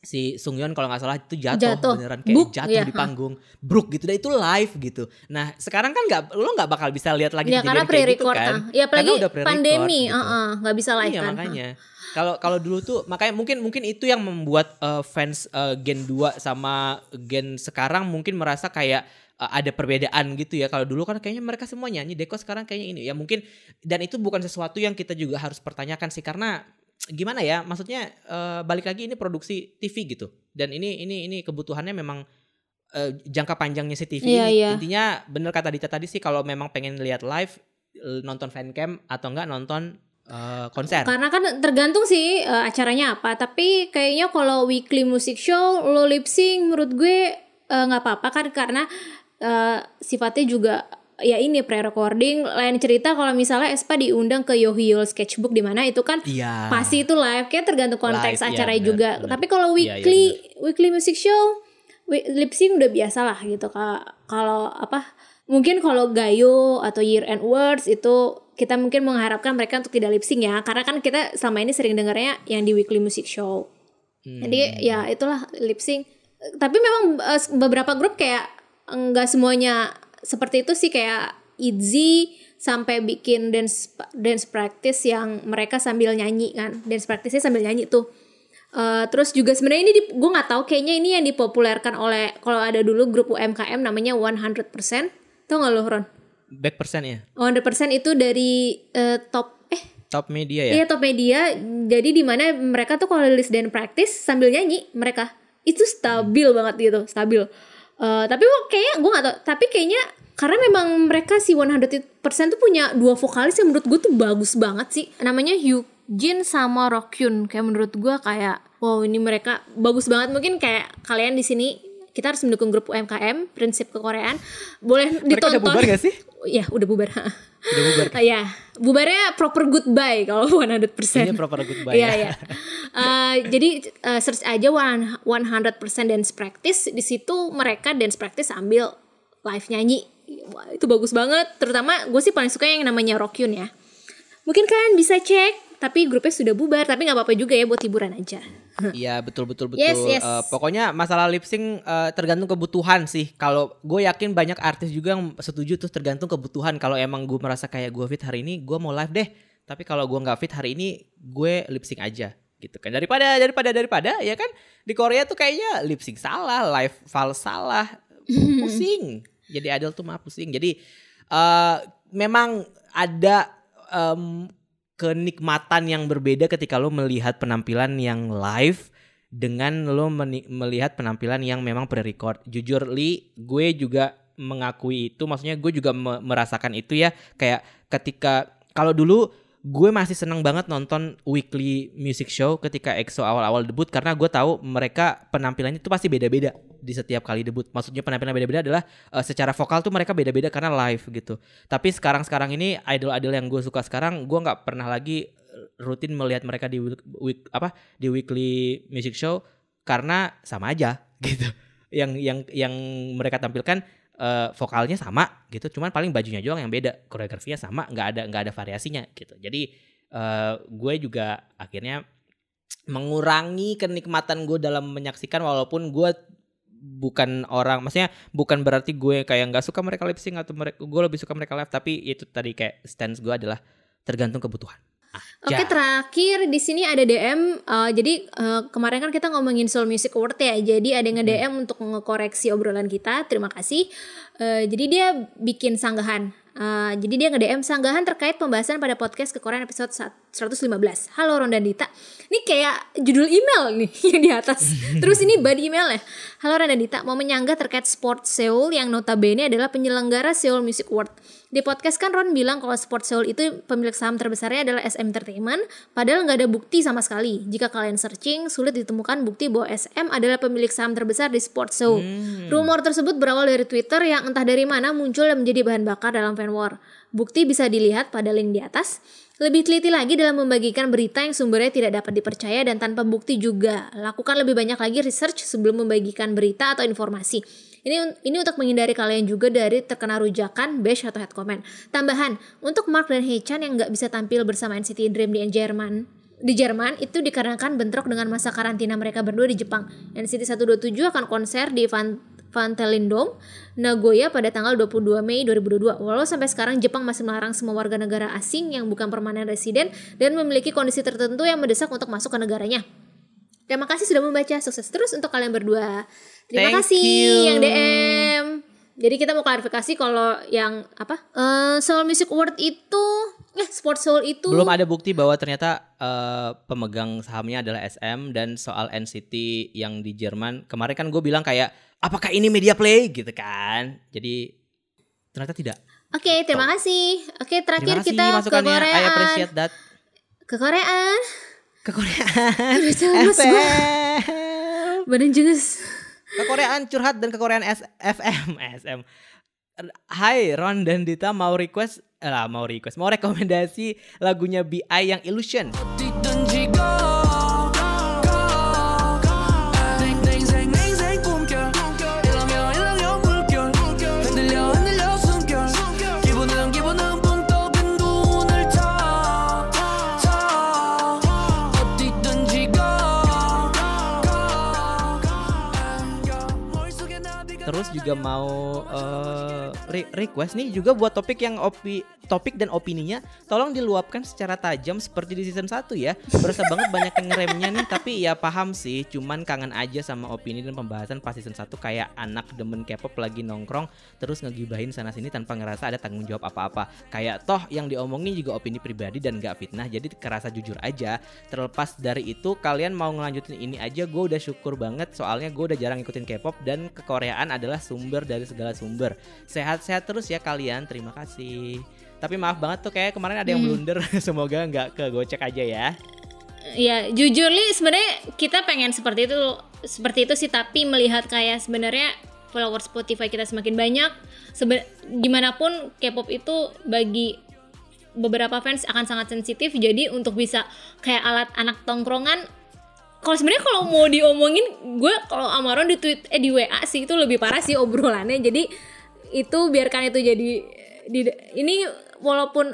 si Sungyeon kalau nggak salah itu jatuh beneran kayak jatuh di panggung, bruk gitu, dan itu live gitu. Nah sekarang kan lo nggak bakal bisa lihat lagi ya, karena kayak gitu kan, ya apalagi udah pandemi, gitu. nggak bisa live iya, kan. Makanya kalau dulu tuh makanya mungkin itu yang membuat fans Gen 2 sama Gen sekarang mungkin merasa kayak ada perbedaan gitu ya. Kalau dulu kan kayaknya mereka semua nyanyi, Deko sekarang kayaknya ini ya mungkin, dan itu bukan sesuatu yang kita juga harus pertanyakan sih, karena gimana ya, maksudnya balik lagi ini produksi TV gitu, dan ini kebutuhannya memang jangka panjangnya si TV ini. Intinya bener kata Dita tadi sih, kalau memang pengen lihat live, nonton fancam atau enggak nonton konser. Karena kan tergantung sih acaranya apa, tapi kayaknya kalau weekly music show lo lip sync menurut gue nggak apa-apa kan, karena sifatnya juga ya ini pre-recording. Lain cerita kalau misalnya Espa diundang ke Yohyul Sketchbook, di mana itu kan pasti itu live, kayak tergantung konteks acaranya juga. Tapi kalau weekly music show, lip sync udah biasa lah gitu. Kalau mungkin kalau Gayo atau Year End Awards itu kita mungkin mengharapkan mereka untuk tidak lip sync ya, karena kan kita selama ini sering dengarnya yang di weekly music show. Jadi ya itulah lip sync. Tapi memang beberapa grup kayak enggak semuanya seperti itu sih, kayak ITZY sampai bikin dance practice yang mereka sambil nyanyi kan, dance practice-nya sambil nyanyi tuh. Terus juga sebenarnya ini gue nggak tahu, kayaknya ini yang dipopulerkan oleh, kalau ada dulu grup UMKM namanya 100%, tau nggak lo Ron? Back percent ya? 100% itu dari Top Media ya? Iya, Top Media. Jadi di mana mereka tuh kalau list dance practice sambil nyanyi, mereka itu stabil banget gitu, stabil. Tapi kayaknya gue gak tau, tapi kayaknya karena memang mereka si 100% tuh punya dua vokalis yang menurut gue tuh bagus banget sih, namanya Hyukjin sama Rokyun. Kayak menurut gue kayak wow, ini mereka bagus banget. Mungkin kayak kalian di sini, kita harus mendukung grup UMKM Prinsip Kekoreaan, boleh ditonton. Mereka udah bubar gak sih? Ya udah bubar. Udah bubar kan? Ya, bubarnya proper goodbye kalau 100%. Ini proper goodbye ya. Jadi search aja 100% dance practice, di situ mereka dance practice sambil live nyanyi. Wah, itu bagus banget. Terutama gue sih paling suka yang namanya Rokyun ya. Mungkin kalian bisa cek, tapi grupnya sudah bubar, tapi nggak apa-apa juga ya, buat hiburan aja. Iya betul. Yes. Pokoknya masalah lip sync tergantung kebutuhan sih. Kalau gue yakin banyak artis juga yang setuju tuh, tergantung kebutuhan. Kalau emang gue merasa kayak gue fit hari ini, gue mau live deh. Tapi kalau gue nggak fit hari ini, gue lip sync aja gitu kan. Daripada ya kan, di Korea tuh kayaknya lip sync salah, live fals salah, pusing. Jadi idol tuh mah pusing. Jadi memang ada kenikmatan yang berbeda ketika lo melihat penampilan yang live dengan lo melihat penampilan yang memang pre-record. Jujur Li, gue juga mengakui itu, maksudnya gue juga merasakan itu ya. Kayak ketika, kalau dulu gue masih seneng banget nonton weekly music show ketika EXO awal-awal debut, karena gue tahu mereka penampilannya itu pasti beda-beda di setiap kali debut. Maksudnya penampilan beda-beda adalah secara vokal tuh mereka beda-beda karena live gitu. Tapi sekarang ini idol-idol yang gue suka sekarang, gue nggak pernah lagi rutin melihat mereka di weekly music show, karena sama aja gitu. Yang mereka tampilkan vokalnya sama gitu, cuman paling bajunya doang yang beda, koreografinya sama, nggak ada variasinya gitu. Jadi gue juga akhirnya mengurangi kenikmatan gue dalam menyaksikan, walaupun gue bukan orang, maksudnya bukan berarti gue kayak nggak suka mereka lip sync atau gue lebih suka mereka live, tapi itu tadi kayak stance gue adalah tergantung kebutuhan. Oke, terakhir di sini ada DM. Jadi kemarin kan kita ngomongin Seoul Music Award ya. Jadi ada yang nge-DM untuk ngekoreksi obrolan kita. Terima kasih. Jadi dia bikin sanggahan. Jadi dia nge-DM sanggahan terkait pembahasan pada podcast Kekoreaan episode 115. Halo Ron dan Dita. Ini kayak judul email nih yang di atas. Terus ini body emailnya. Halo Ron dan Dita, mau menyanggah terkait Sport Seoul yang notabene adalah penyelenggara Seoul Music Award. Di podcast kan Ron bilang kalau Sport Seoul itu pemilik saham terbesarnya adalah SM Entertainment, padahal nggak ada bukti sama sekali. Jika kalian searching, sulit ditemukan bukti bahwa SM adalah pemilik saham terbesar di Sport Seoul. Rumor tersebut berawal dari Twitter yang entah dari mana muncul dan menjadi bahan bakar dalam fan war. Bukti bisa dilihat pada link di atas. Lebih teliti lagi dalam membagikan berita yang sumbernya tidak dapat dipercaya dan tanpa bukti juga. Lakukan lebih banyak lagi research sebelum membagikan berita atau informasi. Ini untuk menghindari kalian juga dari terkena rujakan, bash atau head comment. Tambahan, untuk Mark dan Haechan yang nggak bisa tampil bersama NCT Dream di Jerman itu dikarenakan bentrok dengan masa karantina mereka berdua di Jepang. NCT 127 akan konser di Van Telindom, Nagoya pada tanggal 22 Mei 2022. Walau sampai sekarang Jepang masih melarang semua warga negara asing yang bukan permanen residen dan memiliki kondisi tertentu yang mendesak untuk masuk ke negaranya. Terima kasih sudah membaca. Sukses terus untuk kalian berdua. Terima kasih yang DM. Jadi kita mau klarifikasi kalau yang Seoul Music Award itu Sport Seoul itu belum ada bukti bahwa ternyata pemegang sahamnya adalah SM. Dan soal NCT yang di Jerman kemarin kan gue bilang kayak apakah ini media play gitu kan. Jadi ternyata tidak. Oke, terima kasih. Oke, terakhir kita ke Korea. I appreciate that. Ke Koreaan. FM. Badan jenis. Kekoreaan curhat dan Kekoreaan FM. Hai Ron dan Dita, mau rekomendasi lagunya BI yang Illusion. Terus juga mau request nih juga buat topik dan opininya tolong diluapkan secara tajam seperti di season 1 ya. Berasa banget banyak yang ngeremnya nih, tapi ya paham sih, cuman kangen aja sama opini dan pembahasan pas season 1 kayak anak demen K-pop lagi nongkrong terus ngegibahin sana sini tanpa ngerasa ada tanggung jawab apa-apa. Kayak toh yang diomongin juga opini pribadi dan gak fitnah, jadi kerasa jujur aja. Terlepas dari itu, kalian mau ngelanjutin ini aja gue udah syukur banget, soalnya gue udah jarang ngikutin K-pop dan kekoreaan adalah sumber dari segala sumber. Sehat-sehat terus ya kalian, terima kasih. Tapi maaf banget tuh kayak kemarin ada yang blunder. Semoga nggak kegocek aja ya. Ya jujur nih sebenarnya kita pengen seperti itu sih, tapi melihat kayak sebenarnya follower Spotify kita semakin banyak, gimana pun K-pop itu bagi beberapa fans akan sangat sensitif. Jadi untuk bisa kayak alat anak tongkrongan, kalau sebenarnya kalau mau diomongin, gue kalau Amaron di WA sih itu lebih parah sih obrolannya. Jadi itu biarkan itu jadi ini walaupun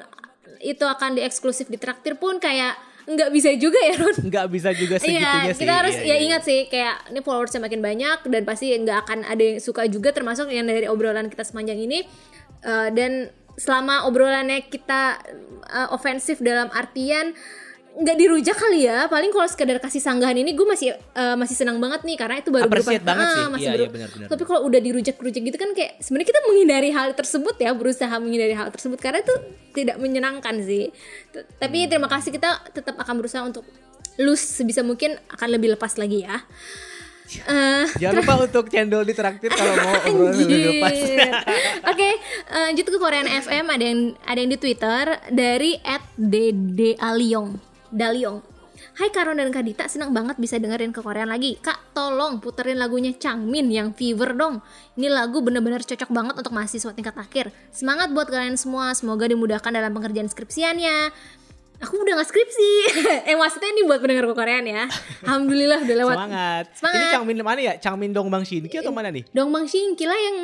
itu akan dieksklusif di traktir pun kayak nggak bisa juga ya Ron. Nggak bisa juga segitunya sih. Kita harus ingat sih kayak ini followersnya makin banyak dan pasti nggak akan ada yang suka juga, termasuk yang dari obrolan kita sepanjang ini. Dan selama obrolannya kita ofensif dalam artian nggak dirujak kali ya, paling kalau sekedar kasih sanggahan ini gue masih senang banget nih karena itu baru appreciate banget sih. Benar. Tapi kalau udah dirujak gitu kan kayak sebenarnya kita menghindari hal tersebut ya, berusaha menghindari hal tersebut karena itu tidak menyenangkan sih. Tapi terima kasih, kita tetap akan berusaha untuk sebisa mungkin akan lebih lepas lagi ya. Jangan lupa untuk cendol di traktir kalau mau obrolan lebih lepas. Oke, lanjut ke Korean FM. Ada yang di Twitter dari @ddaliong. Hai Karon dan Kak Dita, senang banget bisa dengerin Kekoreaan lagi. Kak, tolong puterin lagunya Changmin yang Fever dong. Ini lagu bener-bener cocok banget untuk mahasiswa tingkat akhir. Semangat buat kalian semua, semoga dimudahkan dalam pengerjaan skripsiannya. Aku udah gak skripsi. Maksudnya ini buat pendengar Kekoreaan ya. Alhamdulillah udah lewat. Semangat. Ini Changmin mana ya? Changmin Dongbang Shinki atau mana nih? Dongbang Shinki lah yang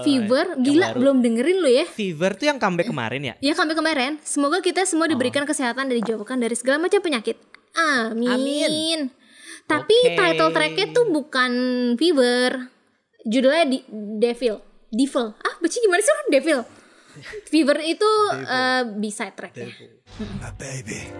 Fever. Gila, belum dengerin lo ya. Fever tuh yang comeback kemarin ya? Ya, comeback kemarin. Semoga kita semua diberikan kesehatan dan dijauhkan dari segala macam penyakit. Amin. Tapi title tracknya tuh bukan Fever. Judulnya Devil. Baca gimana sih orang Devil? Fever itu B-side tracknya. My baby.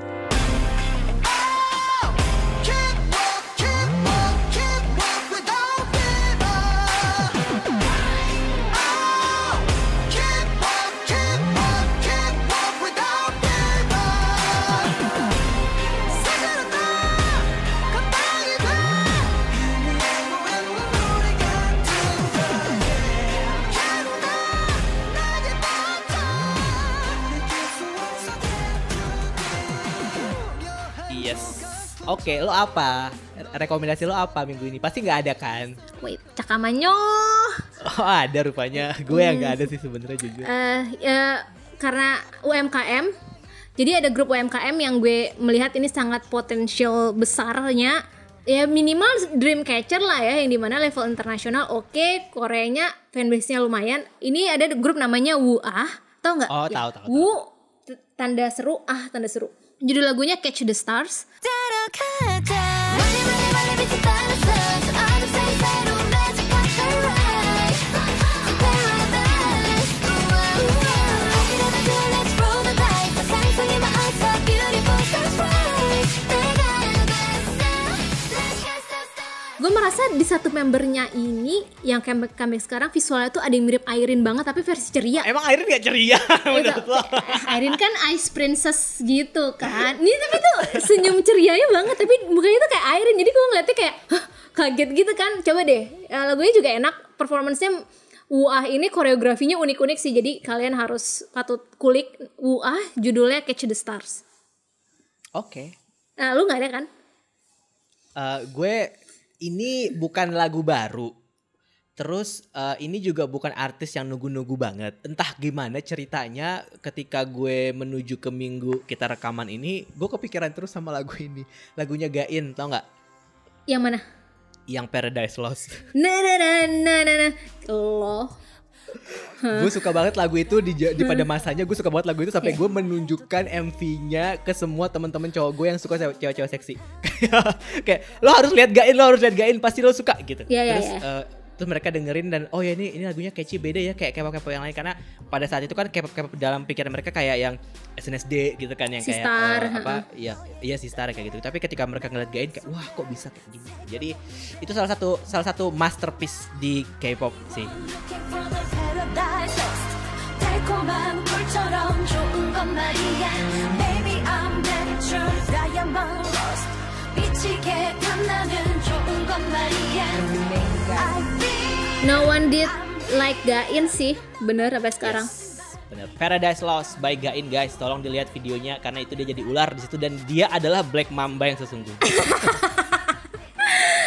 Oke, lo apa? Rekomendasi lo apa minggu ini? Pasti nggak ada kan? Wait, cakamanyo. Oh ada rupanya. Gue yang nggak ada sih sebenarnya jujur. Ya, karena UMKM. Jadi ada grup UMKM yang gue melihat ini sangat potensial besarnya. Ya minimal Dreamcatcher lah ya, yang dimana level internasional oke, Koreanya fanbase-nya lumayan. Ini ada grup namanya WUAH, tau nggak? Oh tahu. Wu tanda seru, tanda seru. Judul lagunya Catch the Stars. Gue merasa di satu membernya ini yang comeback sekarang visualnya tuh ada yang mirip Irene banget tapi versi ceria. Emang Irene gak ceria menurut lo? Irene kan Ice Princess gitu kan. Ini tapi tuh senyum cerianya banget tapi mukanya tuh kayak Irene. Jadi gue ngeliatnya kayak kaget gitu kan. Coba deh, lagunya juga enak, performance-nya. WUAH ini koreografinya unik-unik sih. Jadi kalian harus patut kulik WUAH, judulnya Catch the Stars. Oke. Nah, lu gak ada kan? Gue ini bukan lagu baru. Terus ini juga bukan artis yang nunggu-nunggu banget. Entah gimana ceritanya ketika gue menuju ke minggu kita rekaman ini, gue kepikiran terus sama lagu ini. Lagunya Gain, tau gak? Yang mana? Yang Paradise Lost. Nah. Loh. Gue suka banget lagu itu di pada masanya. Gue suka banget lagu itu sampai gue menunjukkan MV-nya ke semua teman-teman cowok gue yang suka cewek-cewek seksi. Kayak lo harus lihat Gain pasti lo suka gitu. Terus mereka dengerin dan oh ya ini lagunya catchy, beda ya kayak K-pop yang lain, karena pada saat itu kan K-pop dalam pikiran mereka kayak yang SNSD gitu kan, yang kayak iya Sistar kayak gitu. Tapi ketika mereka ngeliat Gain kayak wah kok bisa kayak gini. Jadi itu salah satu masterpiece di K-pop sih. No one did like Gain sih, bener sampai sekarang. Bener. Paradise Lost by Gain guys, tolong dilihat videonya karena itu dia jadi ular di situ dan dia adalah Black Mamba yang sesungguhnya.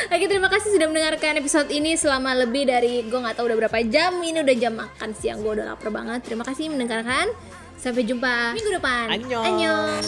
Oke, terima kasih sudah mendengarkan episode ini selama lebih dari gue nggak tahu udah berapa jam. Ini udah jam makan siang, gue udah lapar banget. Terima kasih mendengarkan. Sampai jumpa minggu depan. Annyeong. Annyeong.